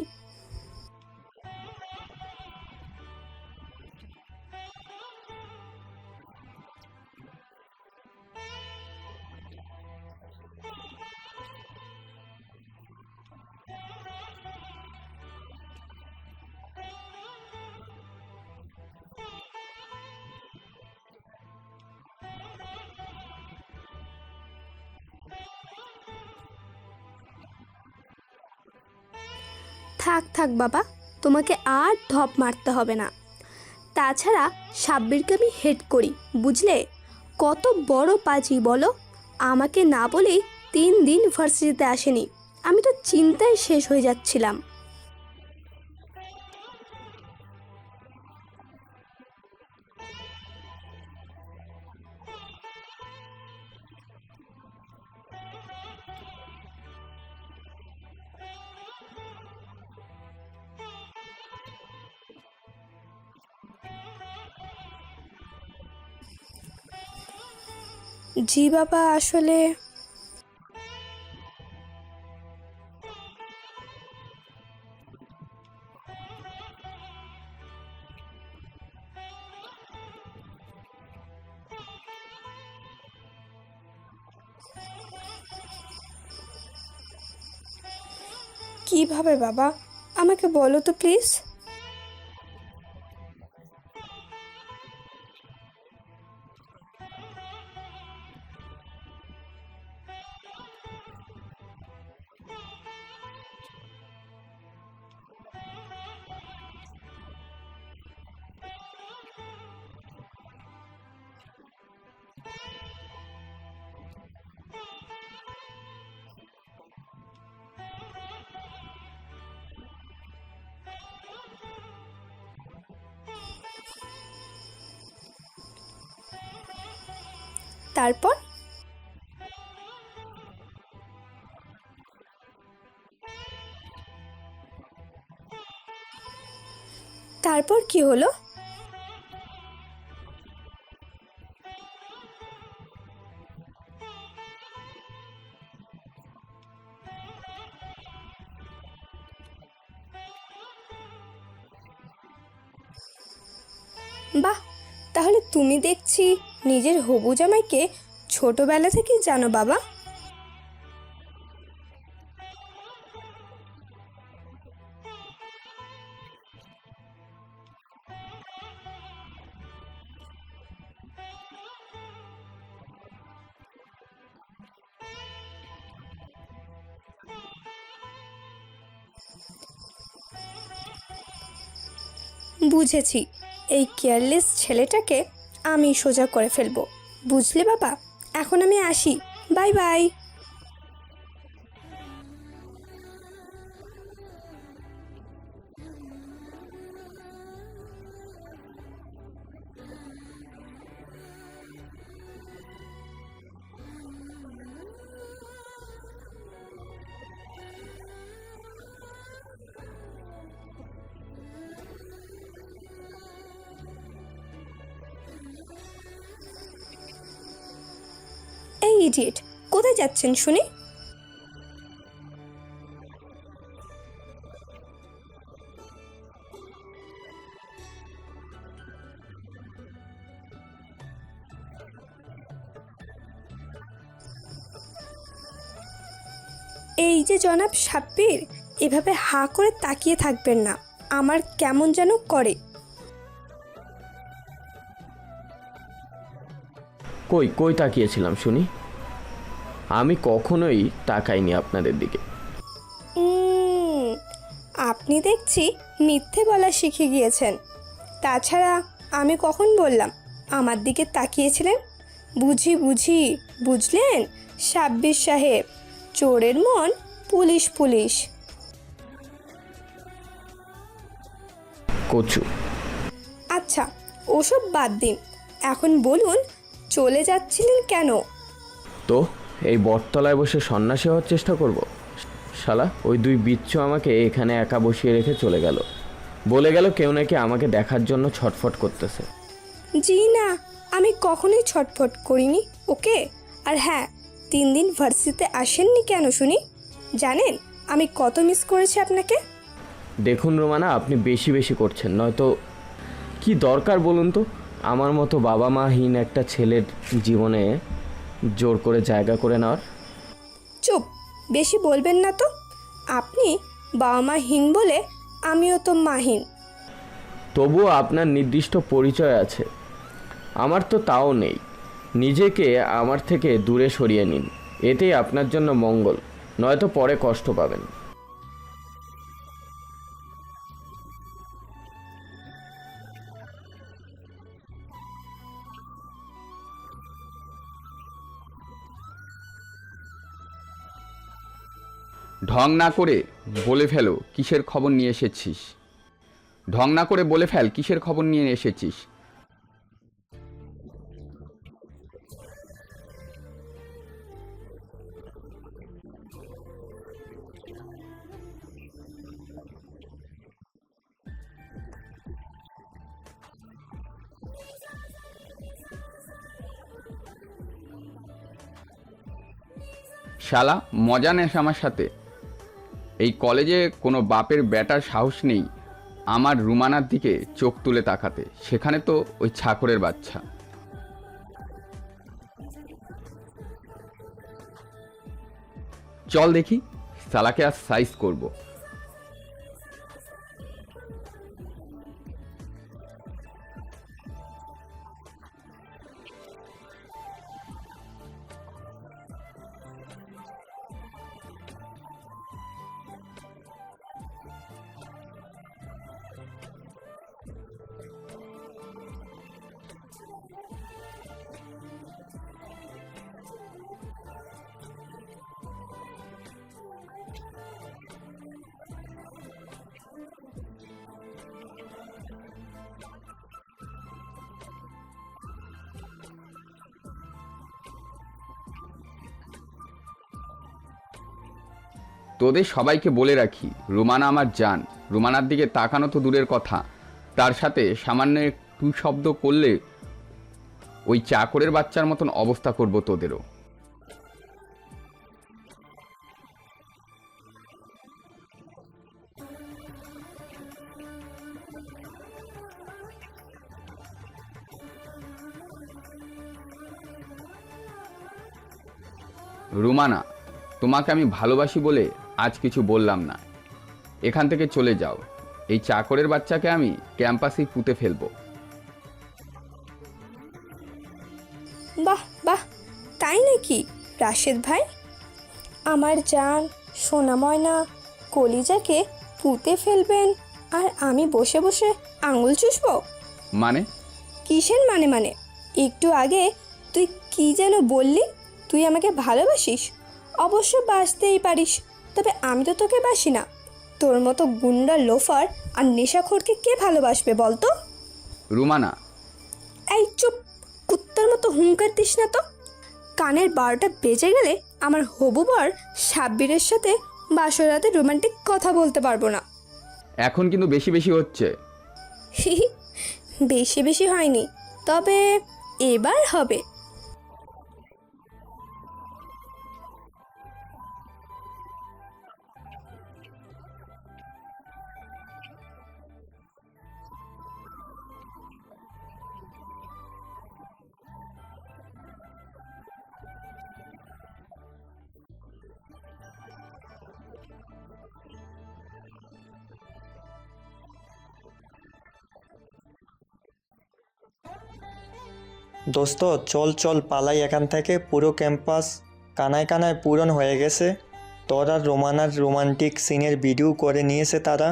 Speaker 9: থাক থাক বাবা, তোমাকে আর ঢপ মারতে হবে না। তাছাড়া সাব্বিরকে আমি হেড করি, বুঝলে? কত বড় পাজি বলো। আমাকে না বলেই 3 দিন ভার্সিটিতে আসেনি। আমি তো চিন্তায় শেষ হয়ে যাচ্ছিলাম। জি বাবা, আসলে কিভাবে বাবা, আমাকে বলো তো প্লিজ। তারপর? তারপর কি হলো? বাহ, তাহলে তুমি দেখছি নিজের হবু জামাইকে ছোটবেলা থেকেই জানো বাবা। বুঝেছি, এই কেয়ারলেস ছেলেটাকে আমি সোজা করে ফেলবো। বুঝলে বাবা, এখন আমি আসি। Bye bye. এই ইডিয়েট, কোথায় যাচ্ছেন শুনি? এই যে জনাব সাব্বির, এভাবে হাঁ করে তাকিয়ে থাকবেন না, আমার কেমন যেন করে।
Speaker 2: কই কই তাকিয়েছিলাম শুনি? আমি কখনোই তাকাইনি আপনাদের দিকে।
Speaker 9: আপনি দেখছি মিথ্যে বলা শিখে গিয়েছেন। তাছাড়া আমি কখন বললাম আমার দিকে তাকিয়েছিলেন? বুঝি বুঝলেন সাব্বির সাহেব, চোরের মন পুলিশ পুলিশ।
Speaker 2: কচু।
Speaker 9: আচ্ছা, ওসব বাদ দিন, এখন বলুন চলে যাচ্ছিলেন কেন?
Speaker 2: তো এই বটতলায় বসে সন্ন্যাসী হওয়ার চেষ্টা করব? শালা ওই দুই বিচ্ছু আমাকে এখানে একা বসিয়ে রেখে চলে গেল, বলে গেল কেউ নাকি আমাকে দেখার জন্য ছটফট করতেছে।
Speaker 9: জি না, আমি কখনোই ছটফট করিনি। ওকে। আর হ্যাঁ, 3 দিন ভার্সিটিতে আসেননি কেন শুনি? জানেন আমি কত মিস করেছি আপনাকে।
Speaker 2: দেখুন রোমানা, আপনি বেশি বেশি করছেন, নয়তো কি দরকার বলুন তো আমার মতো বাবা মাহীন একটা ছেলের জীবনে জোর করে জায়গা করে নেওয়ার?
Speaker 9: চুপ, বেশি বলবেন না তো। আপনি বাবা মা হীন বলে আমিও তো মাহীন।
Speaker 2: তবুও আপনার নির্দিষ্ট পরিচয় আছে, আমার তো তাও নেই। নিজেকে আমার থেকে দূরে সরিয়ে নিন, এতেই আপনার জন্য মঙ্গল, নয়তো পরে কষ্ট পাবেন।
Speaker 4: ঢং না করে বলে ফেলো কিসের খবর নিয়ে এসেছিস। ঢং না করে বলে ফেল কিসের খবর নিয়ে এসেছিস। শালা মজা নেস আমার সাথে? এই কলেজে কোনো বাপের বেটার সাহস নেই আমার রুমানার দিকে চোখ তুলে তাকাতে, সেখানে তো ওই ছাকরের বাচ্চা। চল দেখি শালাকে আর সাইজ করব। তোদের সবাইকে বলে রাখি, রুমানা আমার জান। রুমানার দিকে তাকানো তো দূরের কথা, তার সাথে সামান্য একটু শব্দ করলে ওই চাকরের বাচ্চার মতন অবস্থা করব তোদেরও। রুমানা, তোমাকে আমি ভালোবাসি বলে আজ কিছু বললাম না। এখান থেকে চলে যাও। এই চাকরের বাচ্চাকে আমি ক্যাম্পাসেই পুঁতে ফেলবো।
Speaker 9: বাহ বাহ, তাই নাকি রাশেদ ভাই? আমার জান সোনা ময়না কলিজাকে পুঁতে ফেলবেন আর আমি বসে বসে আঙুল চুষবো?
Speaker 4: মানে?
Speaker 9: কিসের মানে? একটু আগে তুই কি যেন বললি? তুই আমাকে ভালোবাসিস? অবশ্য বাসতেই পারিস, তবে আমি তো তোকে বাসি না। তোর মতো গুন্ডা, লোফার আর নেশাখোরকে কে ভালোবাসবে বলতো?
Speaker 4: রুমানা,
Speaker 9: এই চুপ, কুত্তার মতো হুঙ্কার দিস না তো। কানের 12টা বেজে গেলে আমার হবু বর সাব্বিরের সাথে বাসর রাতে রোমান্টিক কথা বলতে পারবো না।
Speaker 4: এখন কিন্তু বেশি বেশি হচ্ছে।
Speaker 9: বেশি বেশি হয়নি, তবে এবার হবে।
Speaker 8: দোস্ত চল চল পালাই এখান থেকে। পুরো ক্যাম্পাস কানায় কানায় পূরণ হয়ে গেছে। তোর আর রোমানার রোমান্টিক সিনের ভিডিও করে নিয়েছে তারা।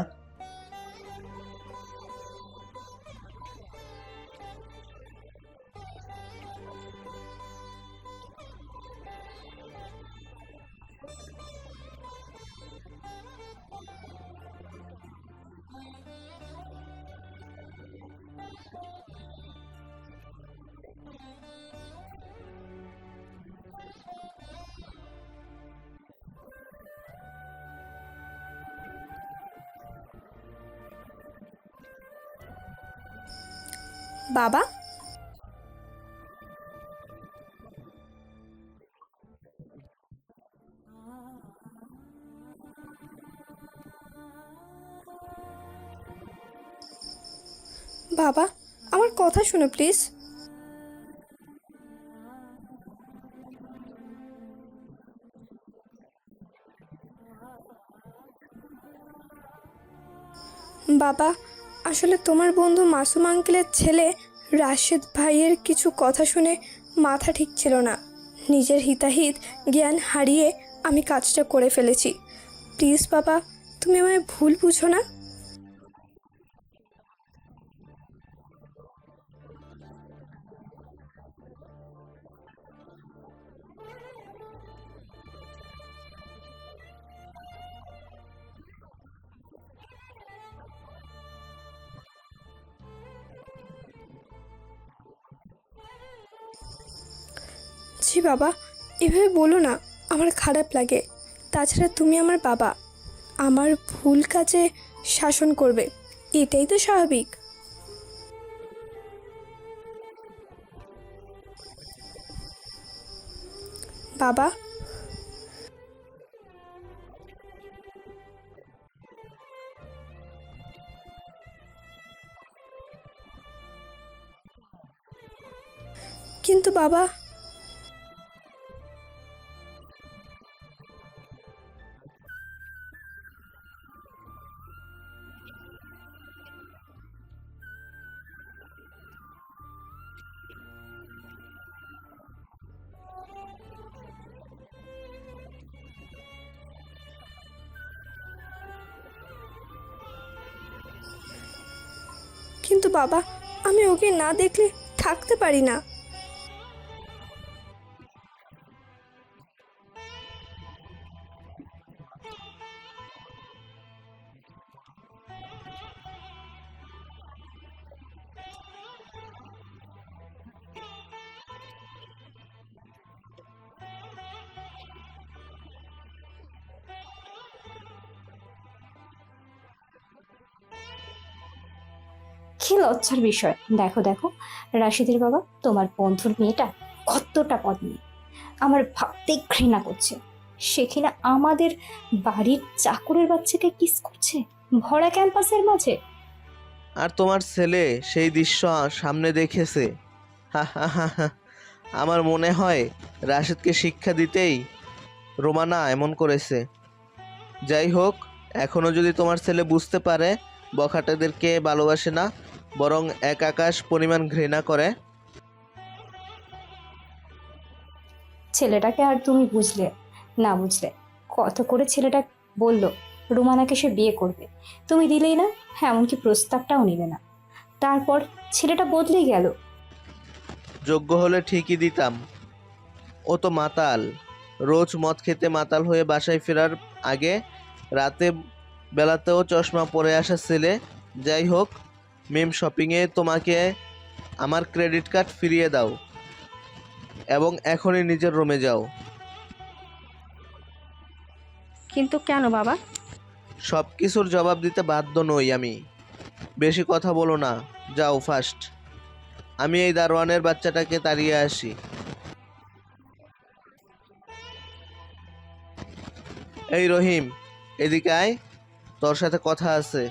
Speaker 9: বাবা, বাবা আমার কথা শোনো প্লিজ। বাবা, আসলে তোমার বন্ধু মাসুম আঙ্কেলের ছেলে রাশেদ ভাইয়ের কিছু কথা শুনে মাথা ঠিক ছিল না। নিজের হিতাহিত জ্ঞান হারিয়ে আমি কাজটা করে ফেলেছি। প্লিজ বাবা, তুমি আমায় ভুল বুঝো না। জি বাবা, এভাবে বলো না, আমার খারাপ লাগে। তাছাড়া তুমি আমার বাবা, আমার ভুল কাজে শাসন করবে, এটাই তো স্বাভাবিক। বাবা, কিন্তু বাবা, কিন্তু বাবা, আমি ওকে না দেখলে থাকতে পারি না।
Speaker 7: কি লজ্জার বিষয়। দেখো দেখো রাশিদের বাবা, তোমার বন্ধুর মেয়েটা কতটা বদমেয়ে। আমার ভাবতে ঘৃণা করছে। সে কিনা আমাদের বাড়ির চাকরের বাচ্চাকে কিস করছে ভরা ক্যাম্পাসের মাঝে।
Speaker 5: আর তোমার ছেলে সেই দৃশ্য সামনে দেখেছে। হা হা হা হা। আমার মনে হয় রাশেদকে শিক্ষা দিতেই রোমানা এমন করেছে। যাই হোক, এখনও যদি তোমার ছেলে বুঝতে পারে বখাটেদেরকে ভালোবাসে না, বরং এক আকাশ পরিমাণ ঘৃণা করে।
Speaker 7: ছেলেটাকে আর তুমি বুঝলে না বুঝলে, কত করে ছেলেটা বলল রুমানাকে সে বিয়ে করবে, তুমি দিলেই না, এমনকি প্রস্তাবটাও নিলে না। তারপর ছেলেটা বদলে গেল।
Speaker 5: যোগ্য হলে ঠিকই দিতাম। ও তো মাতাল, রোজ মদ খেতে মাতাল হয়ে বাসায় ফেরার আগে রাতে বেলাতেও চশমা পরে আসা ছেলে। যাই হোক, মিম শপিংয়ে তোমাকে আমার ক্রেডিট কার্ড ফিরিয়ে দাও এবং এখনই নিজের রুমে যাও।
Speaker 1: কিন্তু কেন বাবা?
Speaker 5: সব কিছুর জবাব দিতে বাধ্য নই আমি। বেশি কথা বলো না, যাও ফাস্ট। আমি এই দারোয়ানের বাচ্চাটাকে তাড়িয়ে আসি। এই রহিম, এদিকে আয়, তোর সাথে কথা আছে।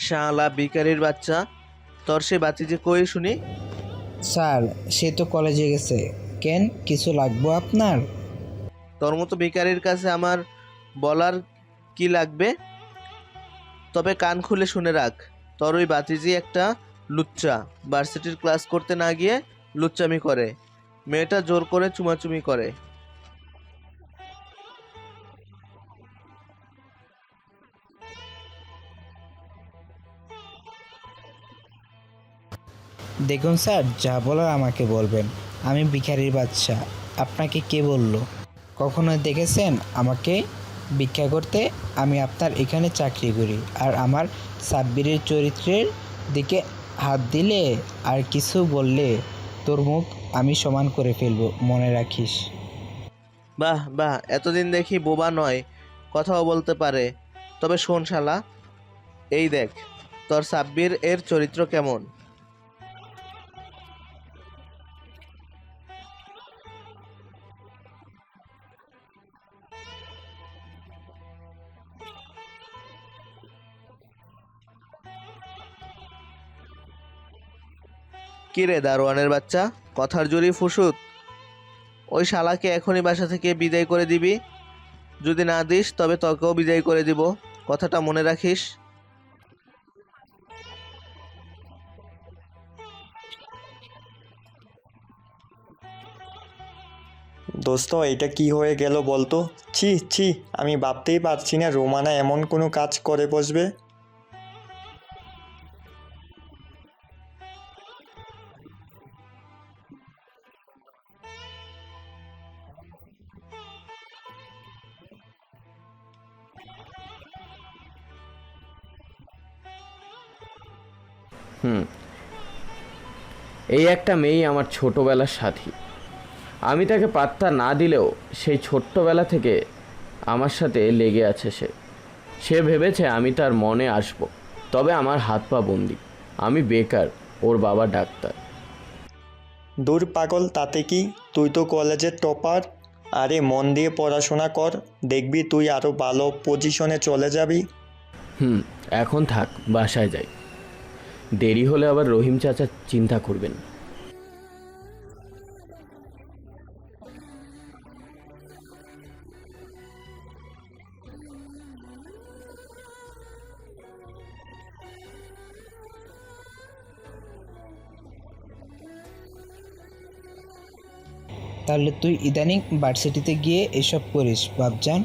Speaker 5: শালা ভিখারির বাচ্চা, তোর সে বাতিজে কই শুনি?
Speaker 3: স্যার, সে তো কলেজে গেছে। কেন, কিছু লাগবে আপনার?
Speaker 5: তোর মতো ভিখারির কাছে আমার বলার কি লাগবে? তবে কান খুলে শুনে রাখ, তোর ওই বাতিজি একটা লুচ্চা। ভার্সিটির ক্লাস করতে না গিয়ে লুচ্চামি করে, মেয়েটা জোর করে চুমাচুমি করে।
Speaker 3: দেখুন স্যার, যা বলার আমাকে বলবেন। আমি ভিখারির বাচ্চা। আপনাকে কে বলল? কখনো দেখেছেন আমাকে ভিক্ষা করতে? আমি আপনার এখানে চাকরি করি, আর আমার সাব্বিরের চরিত্রের দিকে হাত দিলে আর কিছু বললে তোর মুখ আমি সমান করে ফেলবো, মনে রাখিস।
Speaker 5: বাহ বাহ, এতদিন দেখি বোবা নয়, কথাও বলতে পারে। তবে শোন শালা, এই দেখ তোর সাব্বির এর চরিত্র কেমন। কিরে দারোয়ানের বাচ্চা, কথার জোরই ফুসুত? ওই শালাকে এখনই বাসা থেকে বিদায় করে দিবি। যদি না দিস তবে তোকেও বিদায় করে দিব, কথাটা মনে রাখিস।
Speaker 8: দোস্ত, এটা কি হয়ে গেল বলতো? ছি ছি, আমি ভাবতেই পারছি না রোমানা এমন কোনো কাজ করে বসবে।
Speaker 2: এই একটা মেয়েই আমার ছোটোবেলার সাথী। আমি তাকে পাত্তা না দিলেও সেই ছোট্টবেলা থেকে আমার সাথে লেগে আছে সে ভেবেছে আমি তার মনে আসব, তবে আমার হাত পা বন্দি। আমি বেকার, ওর বাবা ডাক্তার।
Speaker 8: দূর পাগল, তাতে কি? তুই তো কলেজের টপার। আরে মন দিয়ে পড়াশোনা কর, দেখবি তুই আরও ভালো পজিশনে চলে যাবি।
Speaker 2: এখন থাক, বাসায় যাই। দেরি হলে আবার রহিম চাচা চিন্তা করবেন।
Speaker 3: তাহলে তুই ইদানিং ভার্সিটিতে গিয়ে এসব করিস বাপজান?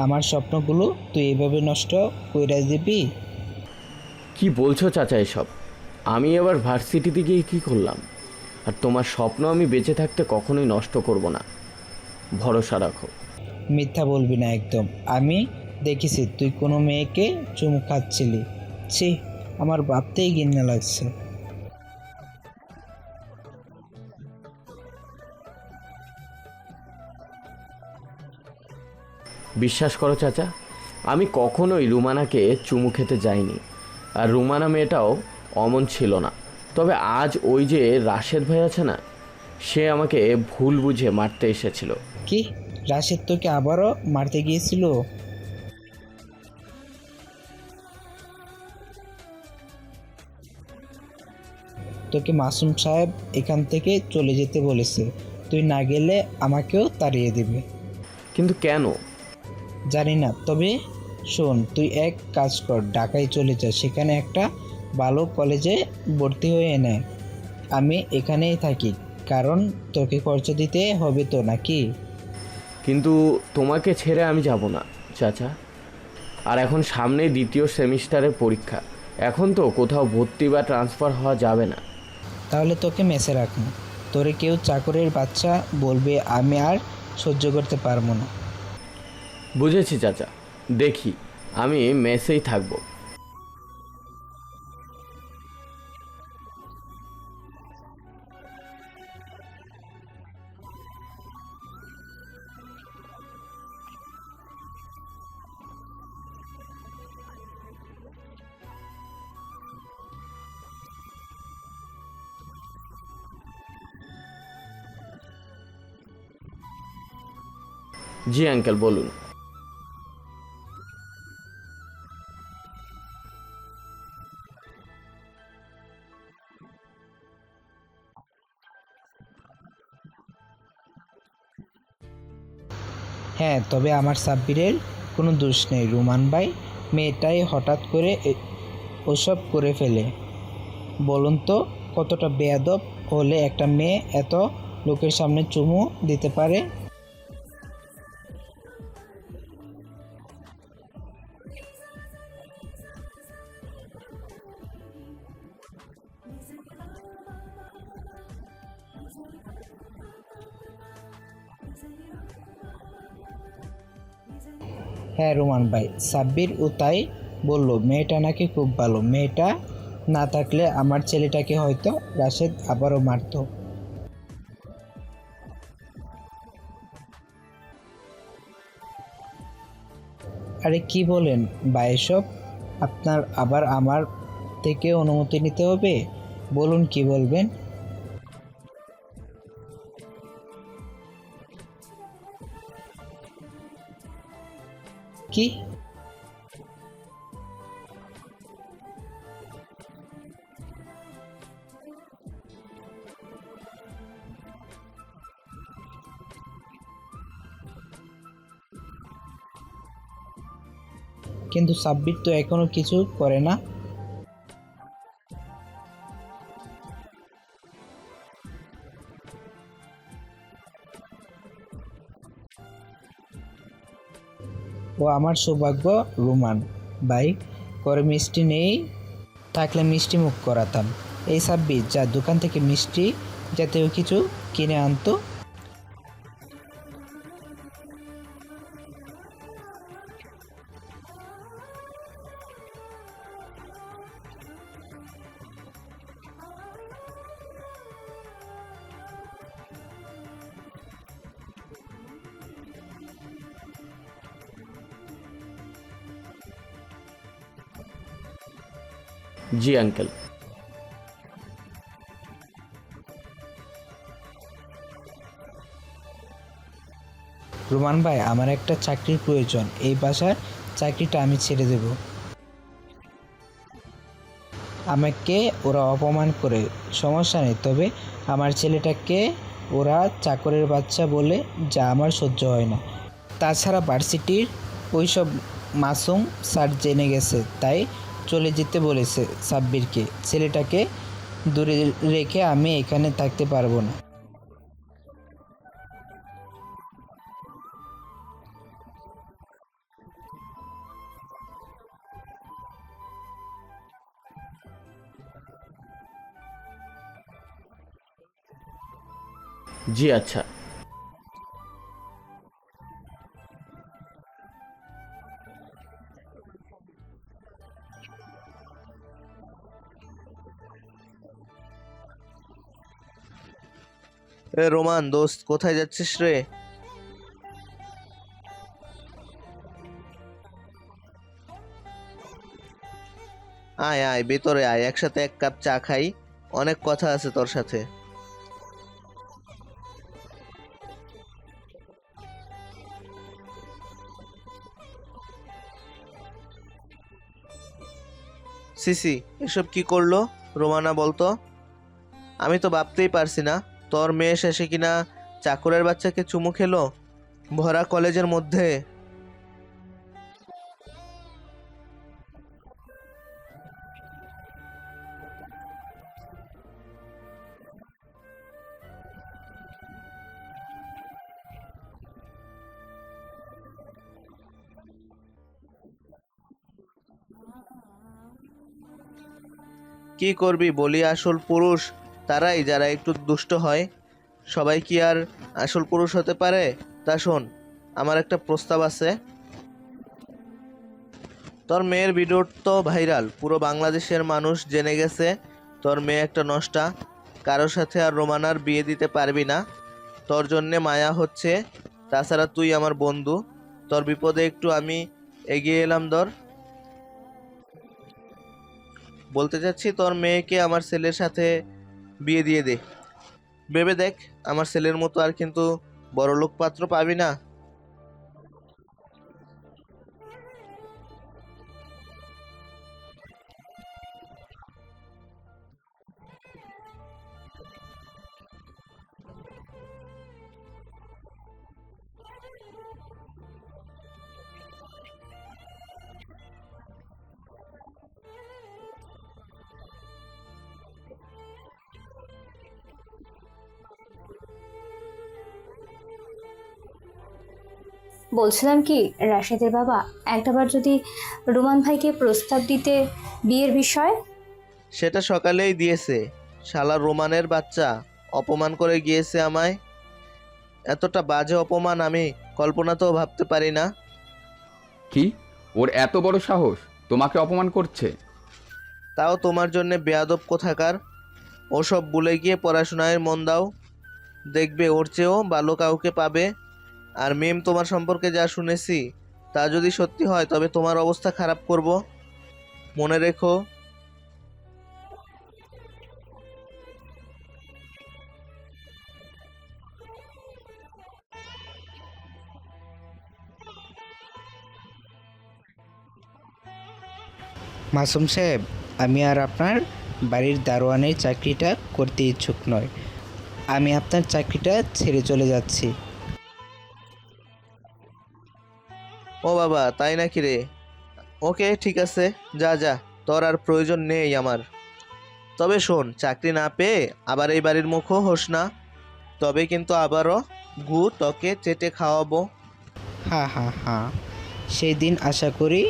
Speaker 3: আমার স্বপ্নগুলো তুই এভাবে নষ্ট কইরা দিবি?
Speaker 2: কি বলছো চাচা এসব? আমি এবার ভার্সিটিতে গিয়ে কী করলাম? আর তোমার স্বপ্ন আমি বেঁচে থাকতে কখনোই নষ্ট করব না, ভরসা রাখো।
Speaker 3: মিথ্যা বলবি না একদম। আমি দেখেছি তুই কোনো মেয়েকে চুমু খাচ্ছিলি। ছি, আমার ভাবতেই ঘৃণা লাগছে।
Speaker 2: বিশ্বাস করো চাচা, আমি কখনোই রুমানাকে চুমু খেতে যাইনি, আর রুমানা মেয়েটাও অমন ছিল না। তবে আজ ওই যে রাশেদ ভাই আছে না, সে আমাকে ভুল বুঝে মারতে এসেছিল।
Speaker 3: কি, রাশেদ তোকে আবারও মারতে গিয়েছিল? তোকে মাসুম সাহেব এখান থেকে চলে যেতে বলেছে। তুই না গেলে আমাকেও তাড়িয়ে দেবে।
Speaker 2: কিন্তু কেন?
Speaker 3: জানি না, তবে শোন, তুই এক কাজ কর, ঢাকায় চলে যা, সেখানে একটা ভালো কলেজে ভর্তি হয়ে নে। আমি এখানেই থাকি, কারণ তোকে খরচা দিতে হবে তো নাকি?
Speaker 2: কিন্তু তোমাকে ছেড়ে আমি যাব না চাচা। আর এখন সামনে দ্বিতীয় সেমিস্টারের পরীক্ষা, এখন তো কোথাও ভর্তি বা ট্রান্সফার হওয়া যাবে না।
Speaker 3: তাহলে তোকে মেসে রাখুন। তোরে কেউ চাকরের বাচ্চা বলবে, আমি আর সহ্য করতে পারবো না।
Speaker 2: বুঝেছি চাচা, দেখি আমি মেসেই থাকবো। জি আঙ্কেল, বলুন।
Speaker 3: হ্যাঁ, তবে আমার সাব্বিরের কোনো দোষ নেই রুমান ভাই। মেয়েটাই হঠাৎ করে ওসব করে ফেলে। বলুন তো, কতটা বেয়াদব হলে একটা মেয়ে এত লোকের সামনে চুমু দিতে পারে? হ্যাঁ রুমান ভাই, সাব্বির ও তাই বলল। মেয়েটা নাকি খুব ভালো। মেয়েটা না থাকলে আমার ছেলেটাকে হয়তো রাশেদ আবারও মারতো। আরে কি বলেন ভাই এসব? আপনার আবার আমার থেকে অনুমতি নিতে হবে? বলুন কি বলবেন। কি? কিন্তু সাব্বির তো এখনো কিছু করে না। ও আমার সৌভাগ্য রুমান ভাই। করে মিষ্টি নেই থাকলে মিষ্টি মুখ করাতাম। এই সাব্বির, যা দোকান থেকে মিষ্টি জাতীয় কিছু কিনে আনতো।
Speaker 2: জি আঙ্কেল।
Speaker 3: রুমান ভাই, আমার একটা চাকরির প্রয়োজন। এই বাসার চাকরিটা আমি ছেড়ে দেব। আমাকে ওরা অপমান করে সমস্যা নেই, তবে আমার ছেলেটাকে ওরা চাকরের বাচ্চা বলে, যা আমার সহ্য হয় না। তাছাড়া ভার্সিটির ওইসব মাসুম স্যার জেনে গেছে, তাই চলে যেতে বলেছে সাব্বিরকে। ছেলেটাকে দূরে রেখে আমি এখানে থাকতে পারবো না।
Speaker 2: জি আচ্ছা।
Speaker 5: এ রোমান দোস্ত, কোথায় যাচ্ছিস রে? আয় আয়, ভিতরে আয়, একসাথে এক কাপ চা খাই। অনেক কথা আছে তোর সাথে। সিসি, এসব কি করলো রোমানা বলতো? আমি তো ভাবতেই পারছি না তোর মেয়ে শেষে কিনা চাকরের বাচ্চাকে চুমু খেলো ভরা কলেজের মধ্যে। কি করবি বলি, আসল পুরুষ তারাই যারা একটু দুষ্ট হয়। সবাই কি আর আসল পুরুষ হতে পারে? তা শোন, আমার একটা প্রস্তাব আছে। তোর মেয়ের ভিডিও তো ভাইরাল, পুরো বাংলাদেশের মানুষ জেনে গেছে তোর মেয়ে একটা নষ্টা। কারোর সাথে আর রোমানার বিয়ে দিতে পারবি না, তোর জন্যে মায়া হচ্ছে। তাছাড়া তুই আমার বন্ধু, তোর বিপদে একটু আমি এগিয়ে এলাম। বলতে চাচ্ছি তোর মেয়েকে আমার ছেলের সাথে বিয়ে দিয়ে দে। ভেবে দেখ, আমার ছেলের মতো আর কিন্তু বড়লোক পাত্র পাবি না।
Speaker 7: বলছিলাম কি রাশেদের বাবা, একটাবার যদি রোমান ভাইকে প্রস্তাব দিতে বিয়ের বিষয়ে।
Speaker 5: সেটা সকালেই দিয়েছে। শালা রোমানের বাচ্চা অপমান করে গিয়েছে আমায়। এতটা বাজে অপমান আমি কল্পনাতেও ভাবতে পারি না।
Speaker 4: কি, ওর এত বড় সাহস তোমাকে অপমান করছে?
Speaker 5: তাও তোমার জন্য বেয়াদব কোথাকার। ওসব ভুলে গিয়ে পড়াশোনায় মন দাও, দেখবে ওর চেয়েও ভালো কাউকে পাবে। আর মেম, তোমার সম্পর্কে যা শুনেছি তা যদি সত্যি হয় তবে তোমার অবস্থা খারাপ করব, মনে রেখো।
Speaker 3: মাসুম সাহেব, আমি আর আপনার বাড়ির দারোয়ানের চাকরিটা করতে ইচ্ছুক নয়। আমি আপনার চাকরিটা ছেড়ে চলে যাচ্ছি।
Speaker 5: ও বাবা, তাই নাকি রে? ওকে, ঠিক আছে, যা যা, তোর আর প্রয়োজন নেই আমার। তবে শোন, চাকরি না পেয়ে আবার এই বাড়ির মুখও হোস না, তবে কিন্তু আবারও গু তোকে চেটে খাওয়াবো।
Speaker 3: হা হা হা, সেই দিন আশা করি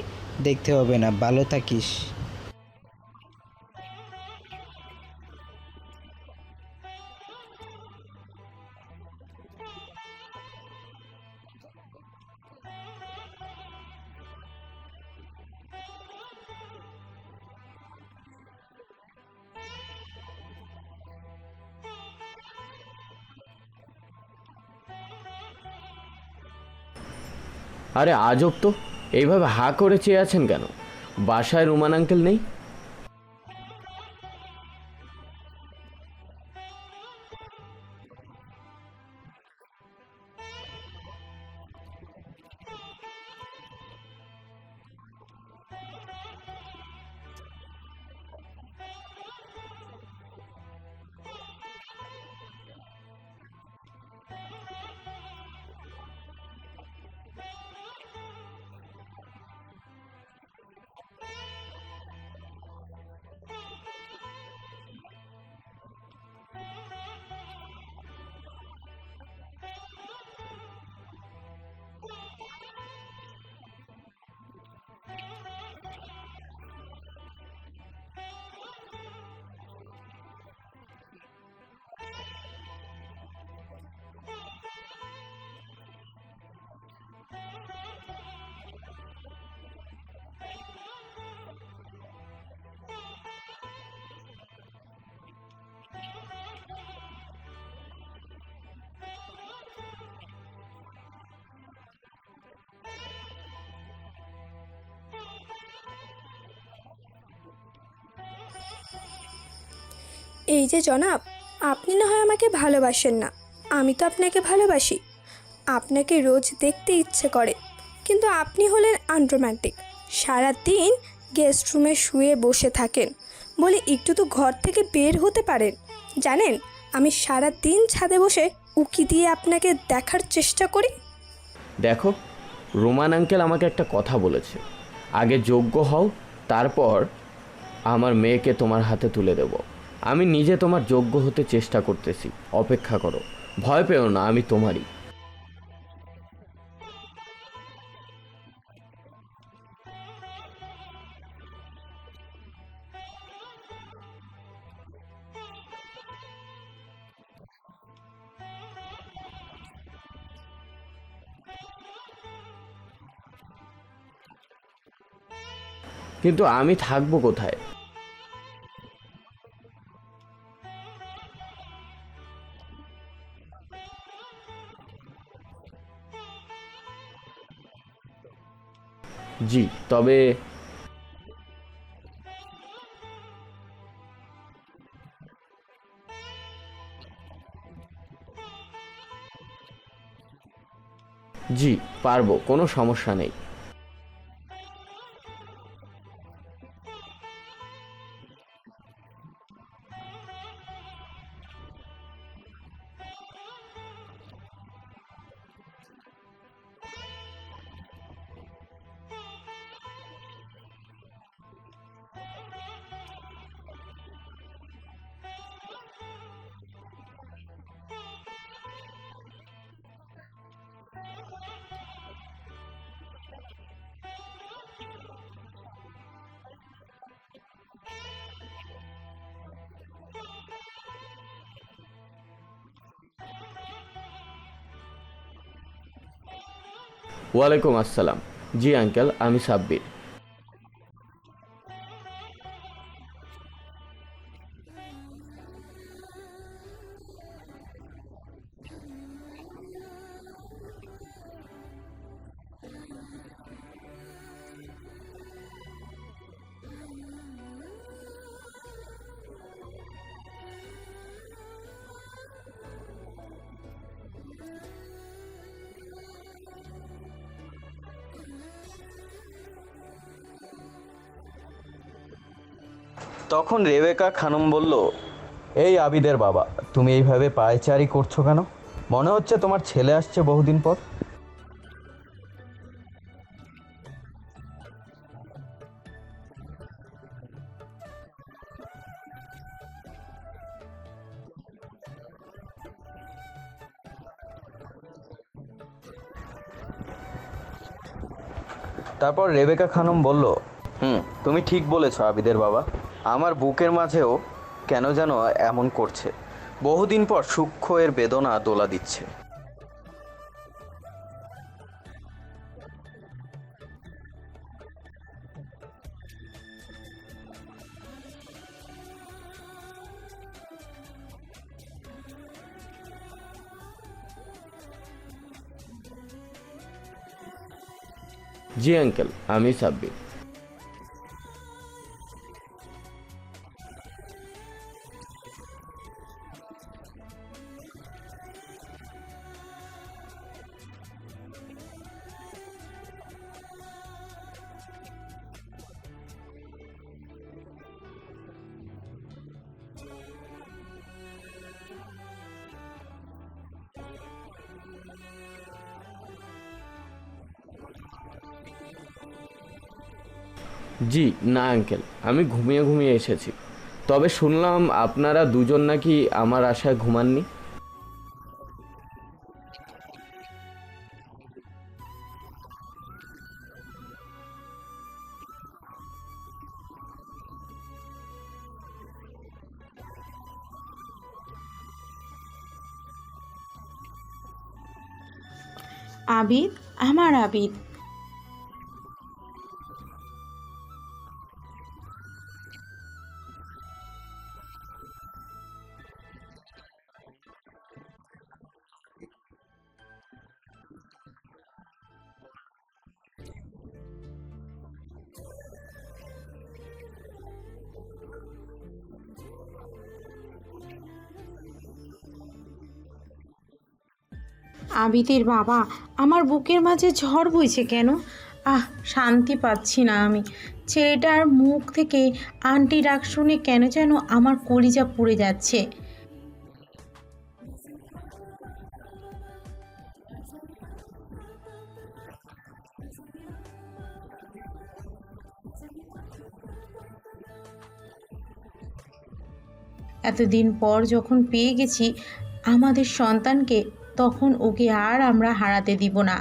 Speaker 3: দেখতে হবে না। ভালো থাকিস।
Speaker 2: আরে আজব তো, এইভাবে হা করে চেয়ে আছেন কেন? বাসায় রোমান আঙ্কেল নেই?
Speaker 9: এই যে জনাব, আপনি না হয় আমাকে ভালোবাসেন না, আমি তো আপনাকে ভালোবাসি। আপনাকে রোজ দেখতে ইচ্ছে করে, কিন্তু আপনি হলেন আনরোম্যান্টিক। সারাদিন গেস্ট রুমে শুয়ে বসে থাকেন, বলে একটু তো ঘর থেকে বের হতে পারেন। জানেন, আমি সারা দিন ছাদে বসে উকি দিয়ে আপনাকে দেখার চেষ্টা করি।
Speaker 2: দেখো, রোমান আঙ্কেল আমাকে একটা কথা বলেছে, আগে যোগ্য হও, তারপর আমার মেয়েকে তোমার হাতে তুলে দেব। আমি নিজে তোমার যোগ্য হতে চেষ্টা করতেছি, অপেক্ষা করো, ভয় পেও না, আমি তোমারই। কিন্তু আমি থাকবো কোথায়? জি, তবে জি পারবো, কোনো সমস্যা নেই। ওয়ালাইকুম আসসালাম। জি আঙ্কেল, আমি সাব্বির।
Speaker 10: তখন রেবেকা খানম বলল, এই আবিদের বাবা, তুমি এইভাবে পায়চারি করছো কেন? মনে হচ্ছে তোমার ছেলে আসছে বহুদিন পর। তারপর রেবেকা খানম বলল, তুমি ঠিক বলেছ আবিদের বাবা, আমার বুকের মাঝেও কেন যেন এমন করছে, বহুদিন পর সূক্ষ্ম এর বেদনা দোলা দিচ্ছে।
Speaker 2: জি আঙ্কেল, আমি সাব্বির। জি না আঙ্কেল, আমি ঘুমিয়ে ঘুমিয়ে এসেছি। তবে শুনলাম আপনারা দুজন নাকি আমার আশায় ঘুমাননি।
Speaker 11: আবিদ, আমার আবিদ। আবিদের বাবা, আমার বুকের মাঝে ঝড় বইছে কেন? শান্তি পাচ্ছি না আমি। ছেলেটার মুখ থেকে আন্টি ডাক শুনে কেন যেন আমার কলিজা পুড়ে যাচ্ছে। এতদিন পর যখন পেয়ে গেছি আমাদের সন্তানকে, তখন ওকে আর আমরা হারাতে দিব না।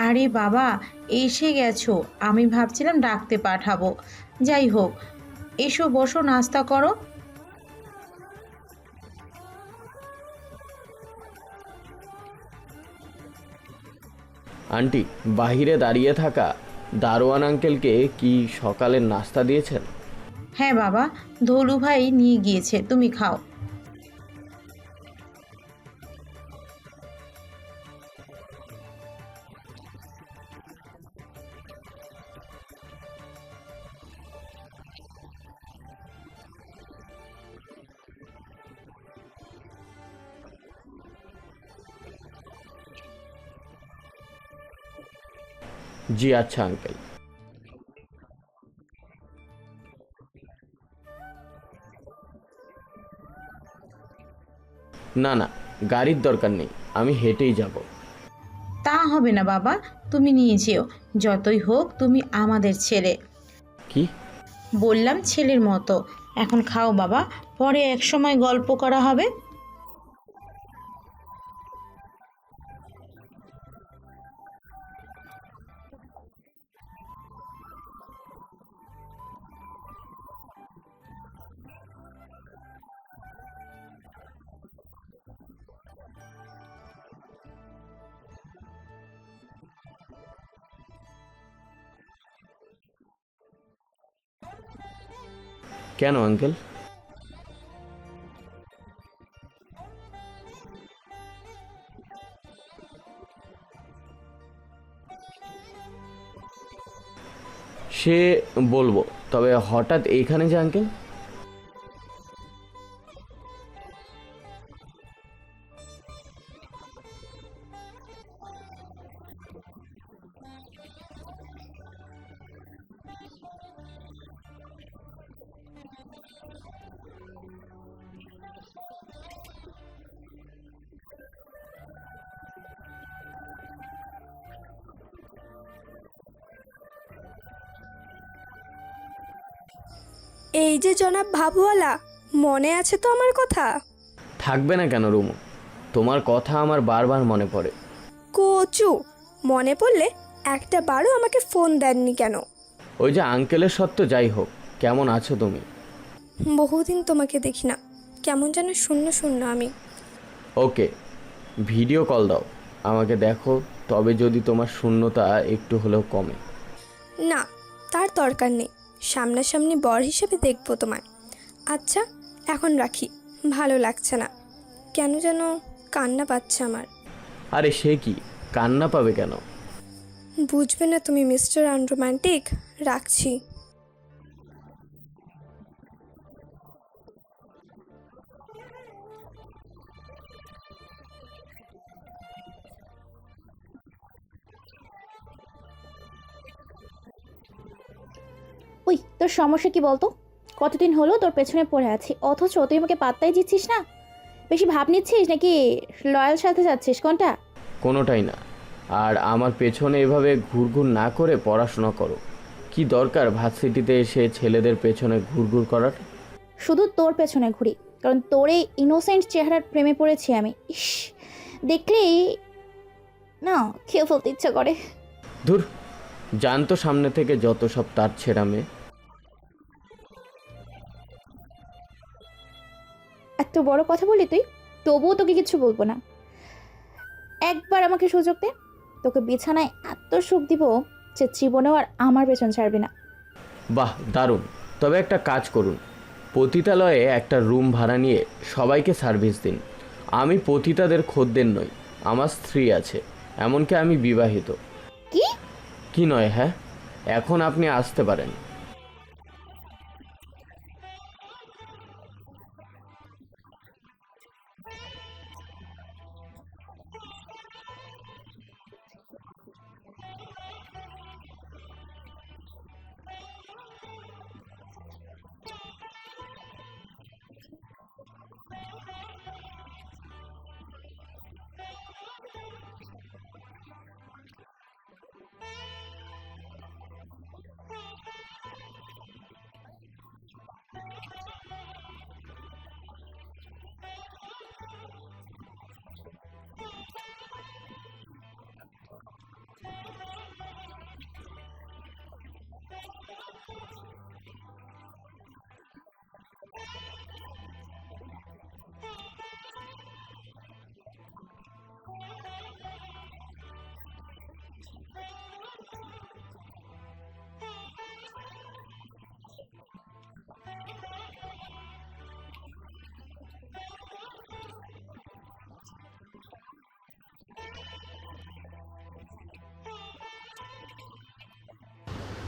Speaker 11: আরে বাবা, এসে গেছো। আমি ভাবছিলাম ডাকতে পাঠাবো। যাই হোক, এসো বসো, নাস্তা করো।
Speaker 2: আন্টি, বাহিরে দাঁড়িয়ে থাকা দারোয়ান আঙ্কেলকে কি সকালের নাস্তা দিয়েছেন?
Speaker 11: হ্যাঁ বাবা, ধলু ভাই নিয়ে গিয়েছে, তুমি খাও।
Speaker 2: জি আচ্ছা আঙ্কেল। না না, গাড়ির দরকার নেই, আমি হেঁটেই যাব।
Speaker 11: তা হবে না বাবা, তুমি নিয়ে যেও। যতই হোক তুমি আমাদের ছেলে।
Speaker 2: কি?
Speaker 11: বললাম ছেলের মতো। এখন খাও বাবা, পরে এক সময় গল্প করা হবে।
Speaker 2: কেন আঙ্কেল? সে বলবো, তবে হঠাৎ এইখানে যে আঙ্কেল?
Speaker 9: এই যে জনাব ভাবওয়ালা, মনে আছে তো আমার কথা?
Speaker 2: থাকবে না কেন রুমু, তোমার কথা আমার বারবার মনে পড়ে।
Speaker 9: কচু, মনে পড়লে একটা বারও আমাকে ফোন দেননি কেন?
Speaker 2: ওই যে আঙ্কেলের সত্য, যাই হোক, কেমন আছো তুমি?
Speaker 9: বহুদিন তোমাকে দেখি না, কেমন যেন শূন্য শূন্য আমি।
Speaker 2: ওকে, ভিডিও কল দাও, আমাকে দেখো, তবে যদি তোমার শূন্যতা একটু হলেও কমে।
Speaker 9: না, তার দরকার নেই, সামনাসামনি বর হিসেবে দেখবো তোমায়। আচ্ছা, এখন রাখি, ভালো লাগছে না, কেন যেন কান্না পাচ্ছে আমার।
Speaker 2: আরে সে কি, কান্না পাবে কেন?
Speaker 9: বুঝবে না তুমি মিস্টার আনরোম্যান্টিক, রাখছি।
Speaker 12: ওই তোর সমস্যা কি বলতো? কতদিন হলো তোর পেছনে পড়ে আছি, অথচ তুই আমাকে পাত্তাই দিচ্ছিস না। বেশি ভাব নিচ্ছিস নাকি লয়াল সাথে যাচ্ছিস, কোনটা?
Speaker 2: কোনোটাই না। আর আমার পেছনে এভাবে ঘুরঘুর না করে পড়াশোনা করো। কি দরকার ভার্সিটিতে এসে ছেলেদের পেছনে ঘুরঘুর করার?
Speaker 12: শুধু তোর পেছনে ঘুরি, কারণ তোর এই ইনোসেন্ট চেহারার প্রেমে পড়েছি আমি। ইস, দেখলেই না খেয়ে ফেলতে ইচ্ছা করে।
Speaker 2: ধুর, জানতো সামনে থেকে যত সব তার ছেঁড়া মেয়ে।
Speaker 12: এত বড় কথা বলি তুই, তবুও তোকে কিছু বলবো না। একবার আমাকে সুযোগ দে, তোকে বিছানায় এত সুখ দিব যে জীবনেও আর আমার পেছন ছাড়বি না।
Speaker 2: বাহ, দারুণ। তবে একটা কাজ করুন, পতিতালয়ে একটা রুম ভাড়া নিয়ে সবাইকে সার্ভিস দিন। আমি পতিতাদের খদ্দের নই, আমার স্ত্রী আছে, এমনকি আমি বিবাহিত।
Speaker 12: কি?
Speaker 2: কি নয়? হ্যাঁ, এখন আপনি আসতে পারেন।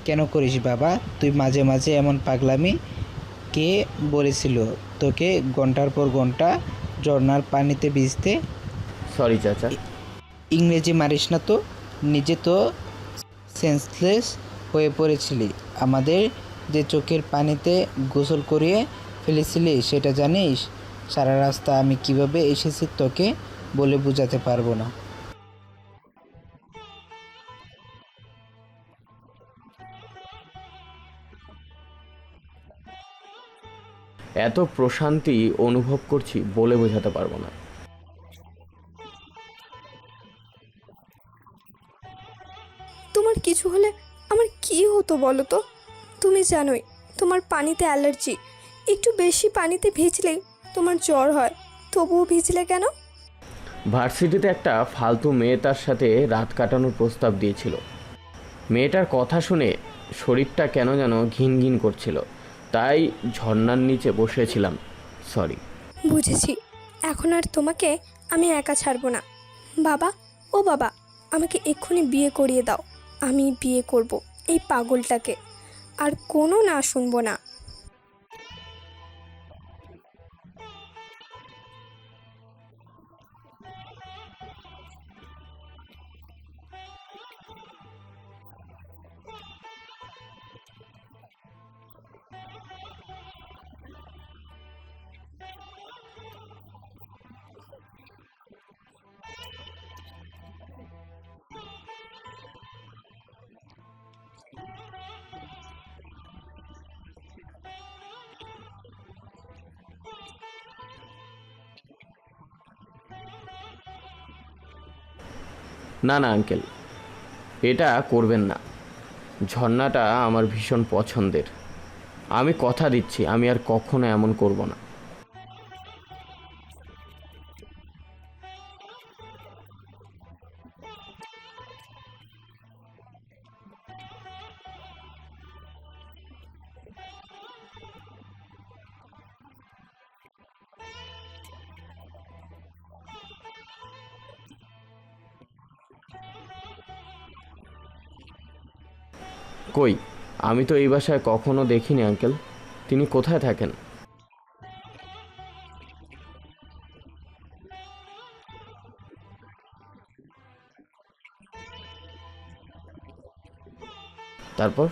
Speaker 3: কেন করিস বাবা তুই মাঝে মাঝে এমন পাগলামি? কে বলেছিল তোকে ঘন্টার পর ঘন্টা ঝর্ণার পানিতে ভিজতে?
Speaker 2: সরি চাচা।
Speaker 3: ইংরেজি মারিস না তো, নিজে তো সেন্সলেস হয়ে পড়েছিলি। আমাদের যে চোখের পানিতে গোসল করিয়ে ফেলেছিলি সেটা জানিস? সারা রাস্তা আমি কিভাবে এসেছি তোকে বলে বোঝাতে পারবো না।
Speaker 2: এত প্রশান্তি অনুভব করছি বলে বোঝাতে পারবো না।
Speaker 9: তোমার কিছু হলে আমার কি হতো বলো তো? তুমি জানোই তোমার পানিতে অ্যালার্জি, একটু বেশি পানিতে ভিজলেই তোমার জ্বর হয়, তবুও ভিজলে কেন?
Speaker 2: ভার্সিটিতে একটা ফালতু মেয়ে তার সাথে রাত কাটানোর প্রস্তাব দিয়েছিল। মেয়েটার কথা শুনে শরীরটা কেন যেন ঘিন ঘিন করছিল, তাই ঝর্ণার নিচে বসেছিলাম। সরি।
Speaker 9: বুঝেছি, এখন আর তোমাকে আমি একা ছাড়বো না। বাবা, ও বাবা, আমাকে এক্ষুনি বিয়ে করিয়ে দাও। আমি বিয়ে করব এই পাগলটাকে, আর কোনো না শুনবো না।
Speaker 2: না না আঙ্কেল, এটা করবেন না। ঝর্ণাটা আমার ভীষণ পছন্দের। আমি কথা দিচ্ছি আমি আর কখনো এমন করব না। কই, আমি তো এই বাসায় কখনো দেখিনি আঙ্কেল। তিনি কোথায় থাকেন? তারপর?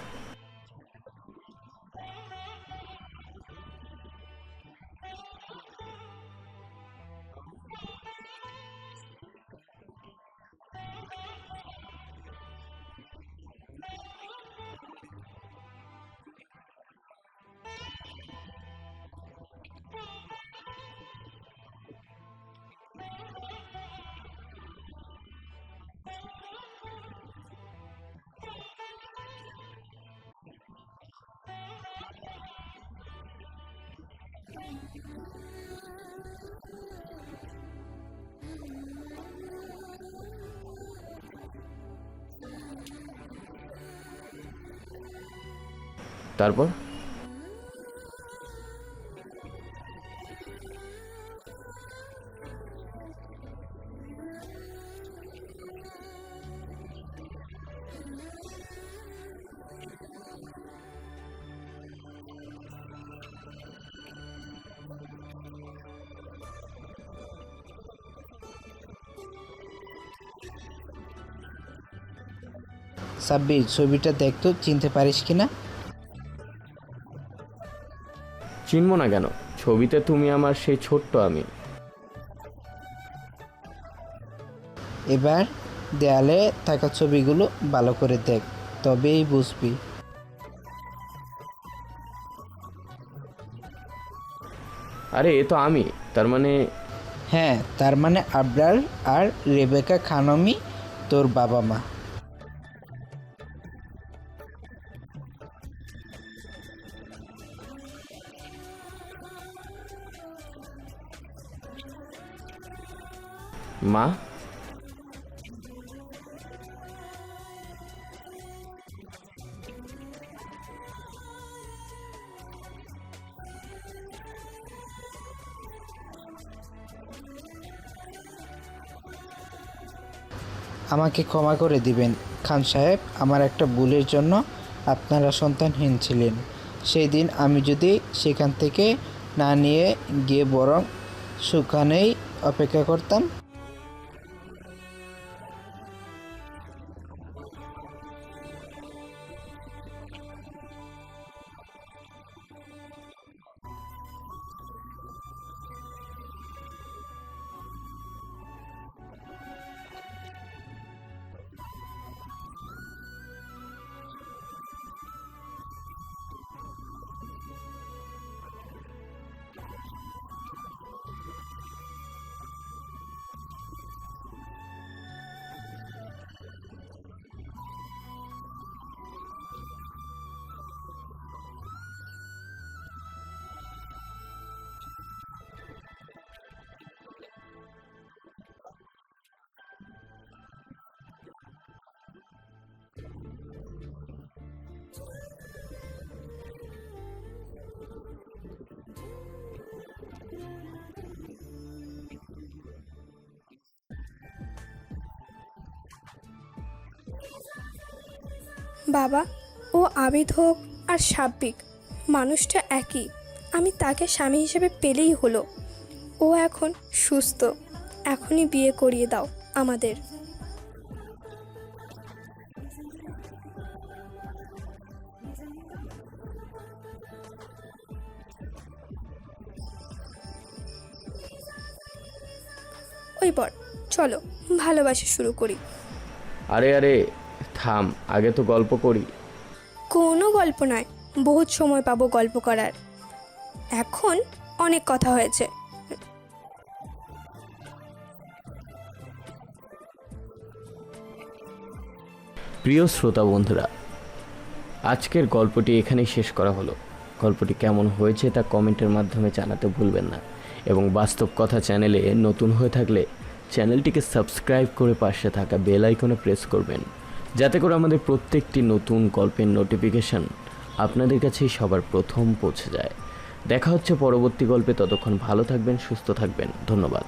Speaker 2: তারপর?
Speaker 3: সাব্বির, ছবিটা দেখতো, চিনতে পারিস কিনা?
Speaker 2: চিনব না কেন? ছবিতে তুমি আমার সেই ছোট্ট আমি।
Speaker 3: এবার দেয়ালে থাকা ছবিগুলো ভালো করে দেখ, তবেই বুঝবি।
Speaker 2: আরে এ তো আমি, তার মানে?
Speaker 3: হ্যাঁ, তার মানে আবরার আর রেবেকা খানমই তোর বাবা মা।
Speaker 2: মা?
Speaker 3: আমাকে ক্ষমা করে দিবেন খান সাহেব, আমার একটা ভুলের জন্য আপনারা সন্তানহীন ছিলেন। সেই দিন আমি যদি সেখান থেকে না নিয়ে গিয়ে বরং সেখানেই অপেক্ষা করতাম।
Speaker 9: বাবা, ও আবিদ হোক আর সাব্বিক, মানুষটা একই। আমি তাকে স্বামী হিসেবে পেলেই হলো। ও এখন সুস্থ, এখনই বিয়ে করিয়ে দাও আমাদের। ওই বর, চলো ভালোবাসা শুরু করি।
Speaker 2: আরে আরে থাম, আগে তো গল্প করি।
Speaker 9: কোনো গল্প নয়, বহুত সময় পাবো গল্প করার। এখন অনেক কথা হয়েছে।
Speaker 2: প্রিয় শ্রোতা বন্ধুরা, আজকের গল্পটি এখানেই শেষ করা হলো। গল্পটি কেমন হয়েছে তা কমেন্টের মাধ্যমে জানাতে ভুলবেন না, এবং বাস্তব কথা চ্যানেলে নতুন হয়ে থাকলে চ্যানেলটিকে সাবস্ক্রাইব করে পাশে থাকা বেল আইকনে প্রেস করবেন, যাতে করে আমাদের প্রত্যেকটি নতুন গল্পের নোটিফিকেশন আপনাদের কাছেই সবার প্রথম পৌঁছে যায়। দেখা হচ্ছে পরবর্তী গল্পে, ততক্ষণ ভালো থাকবেন, সুস্থ থাকবেন। ধন্যবাদ।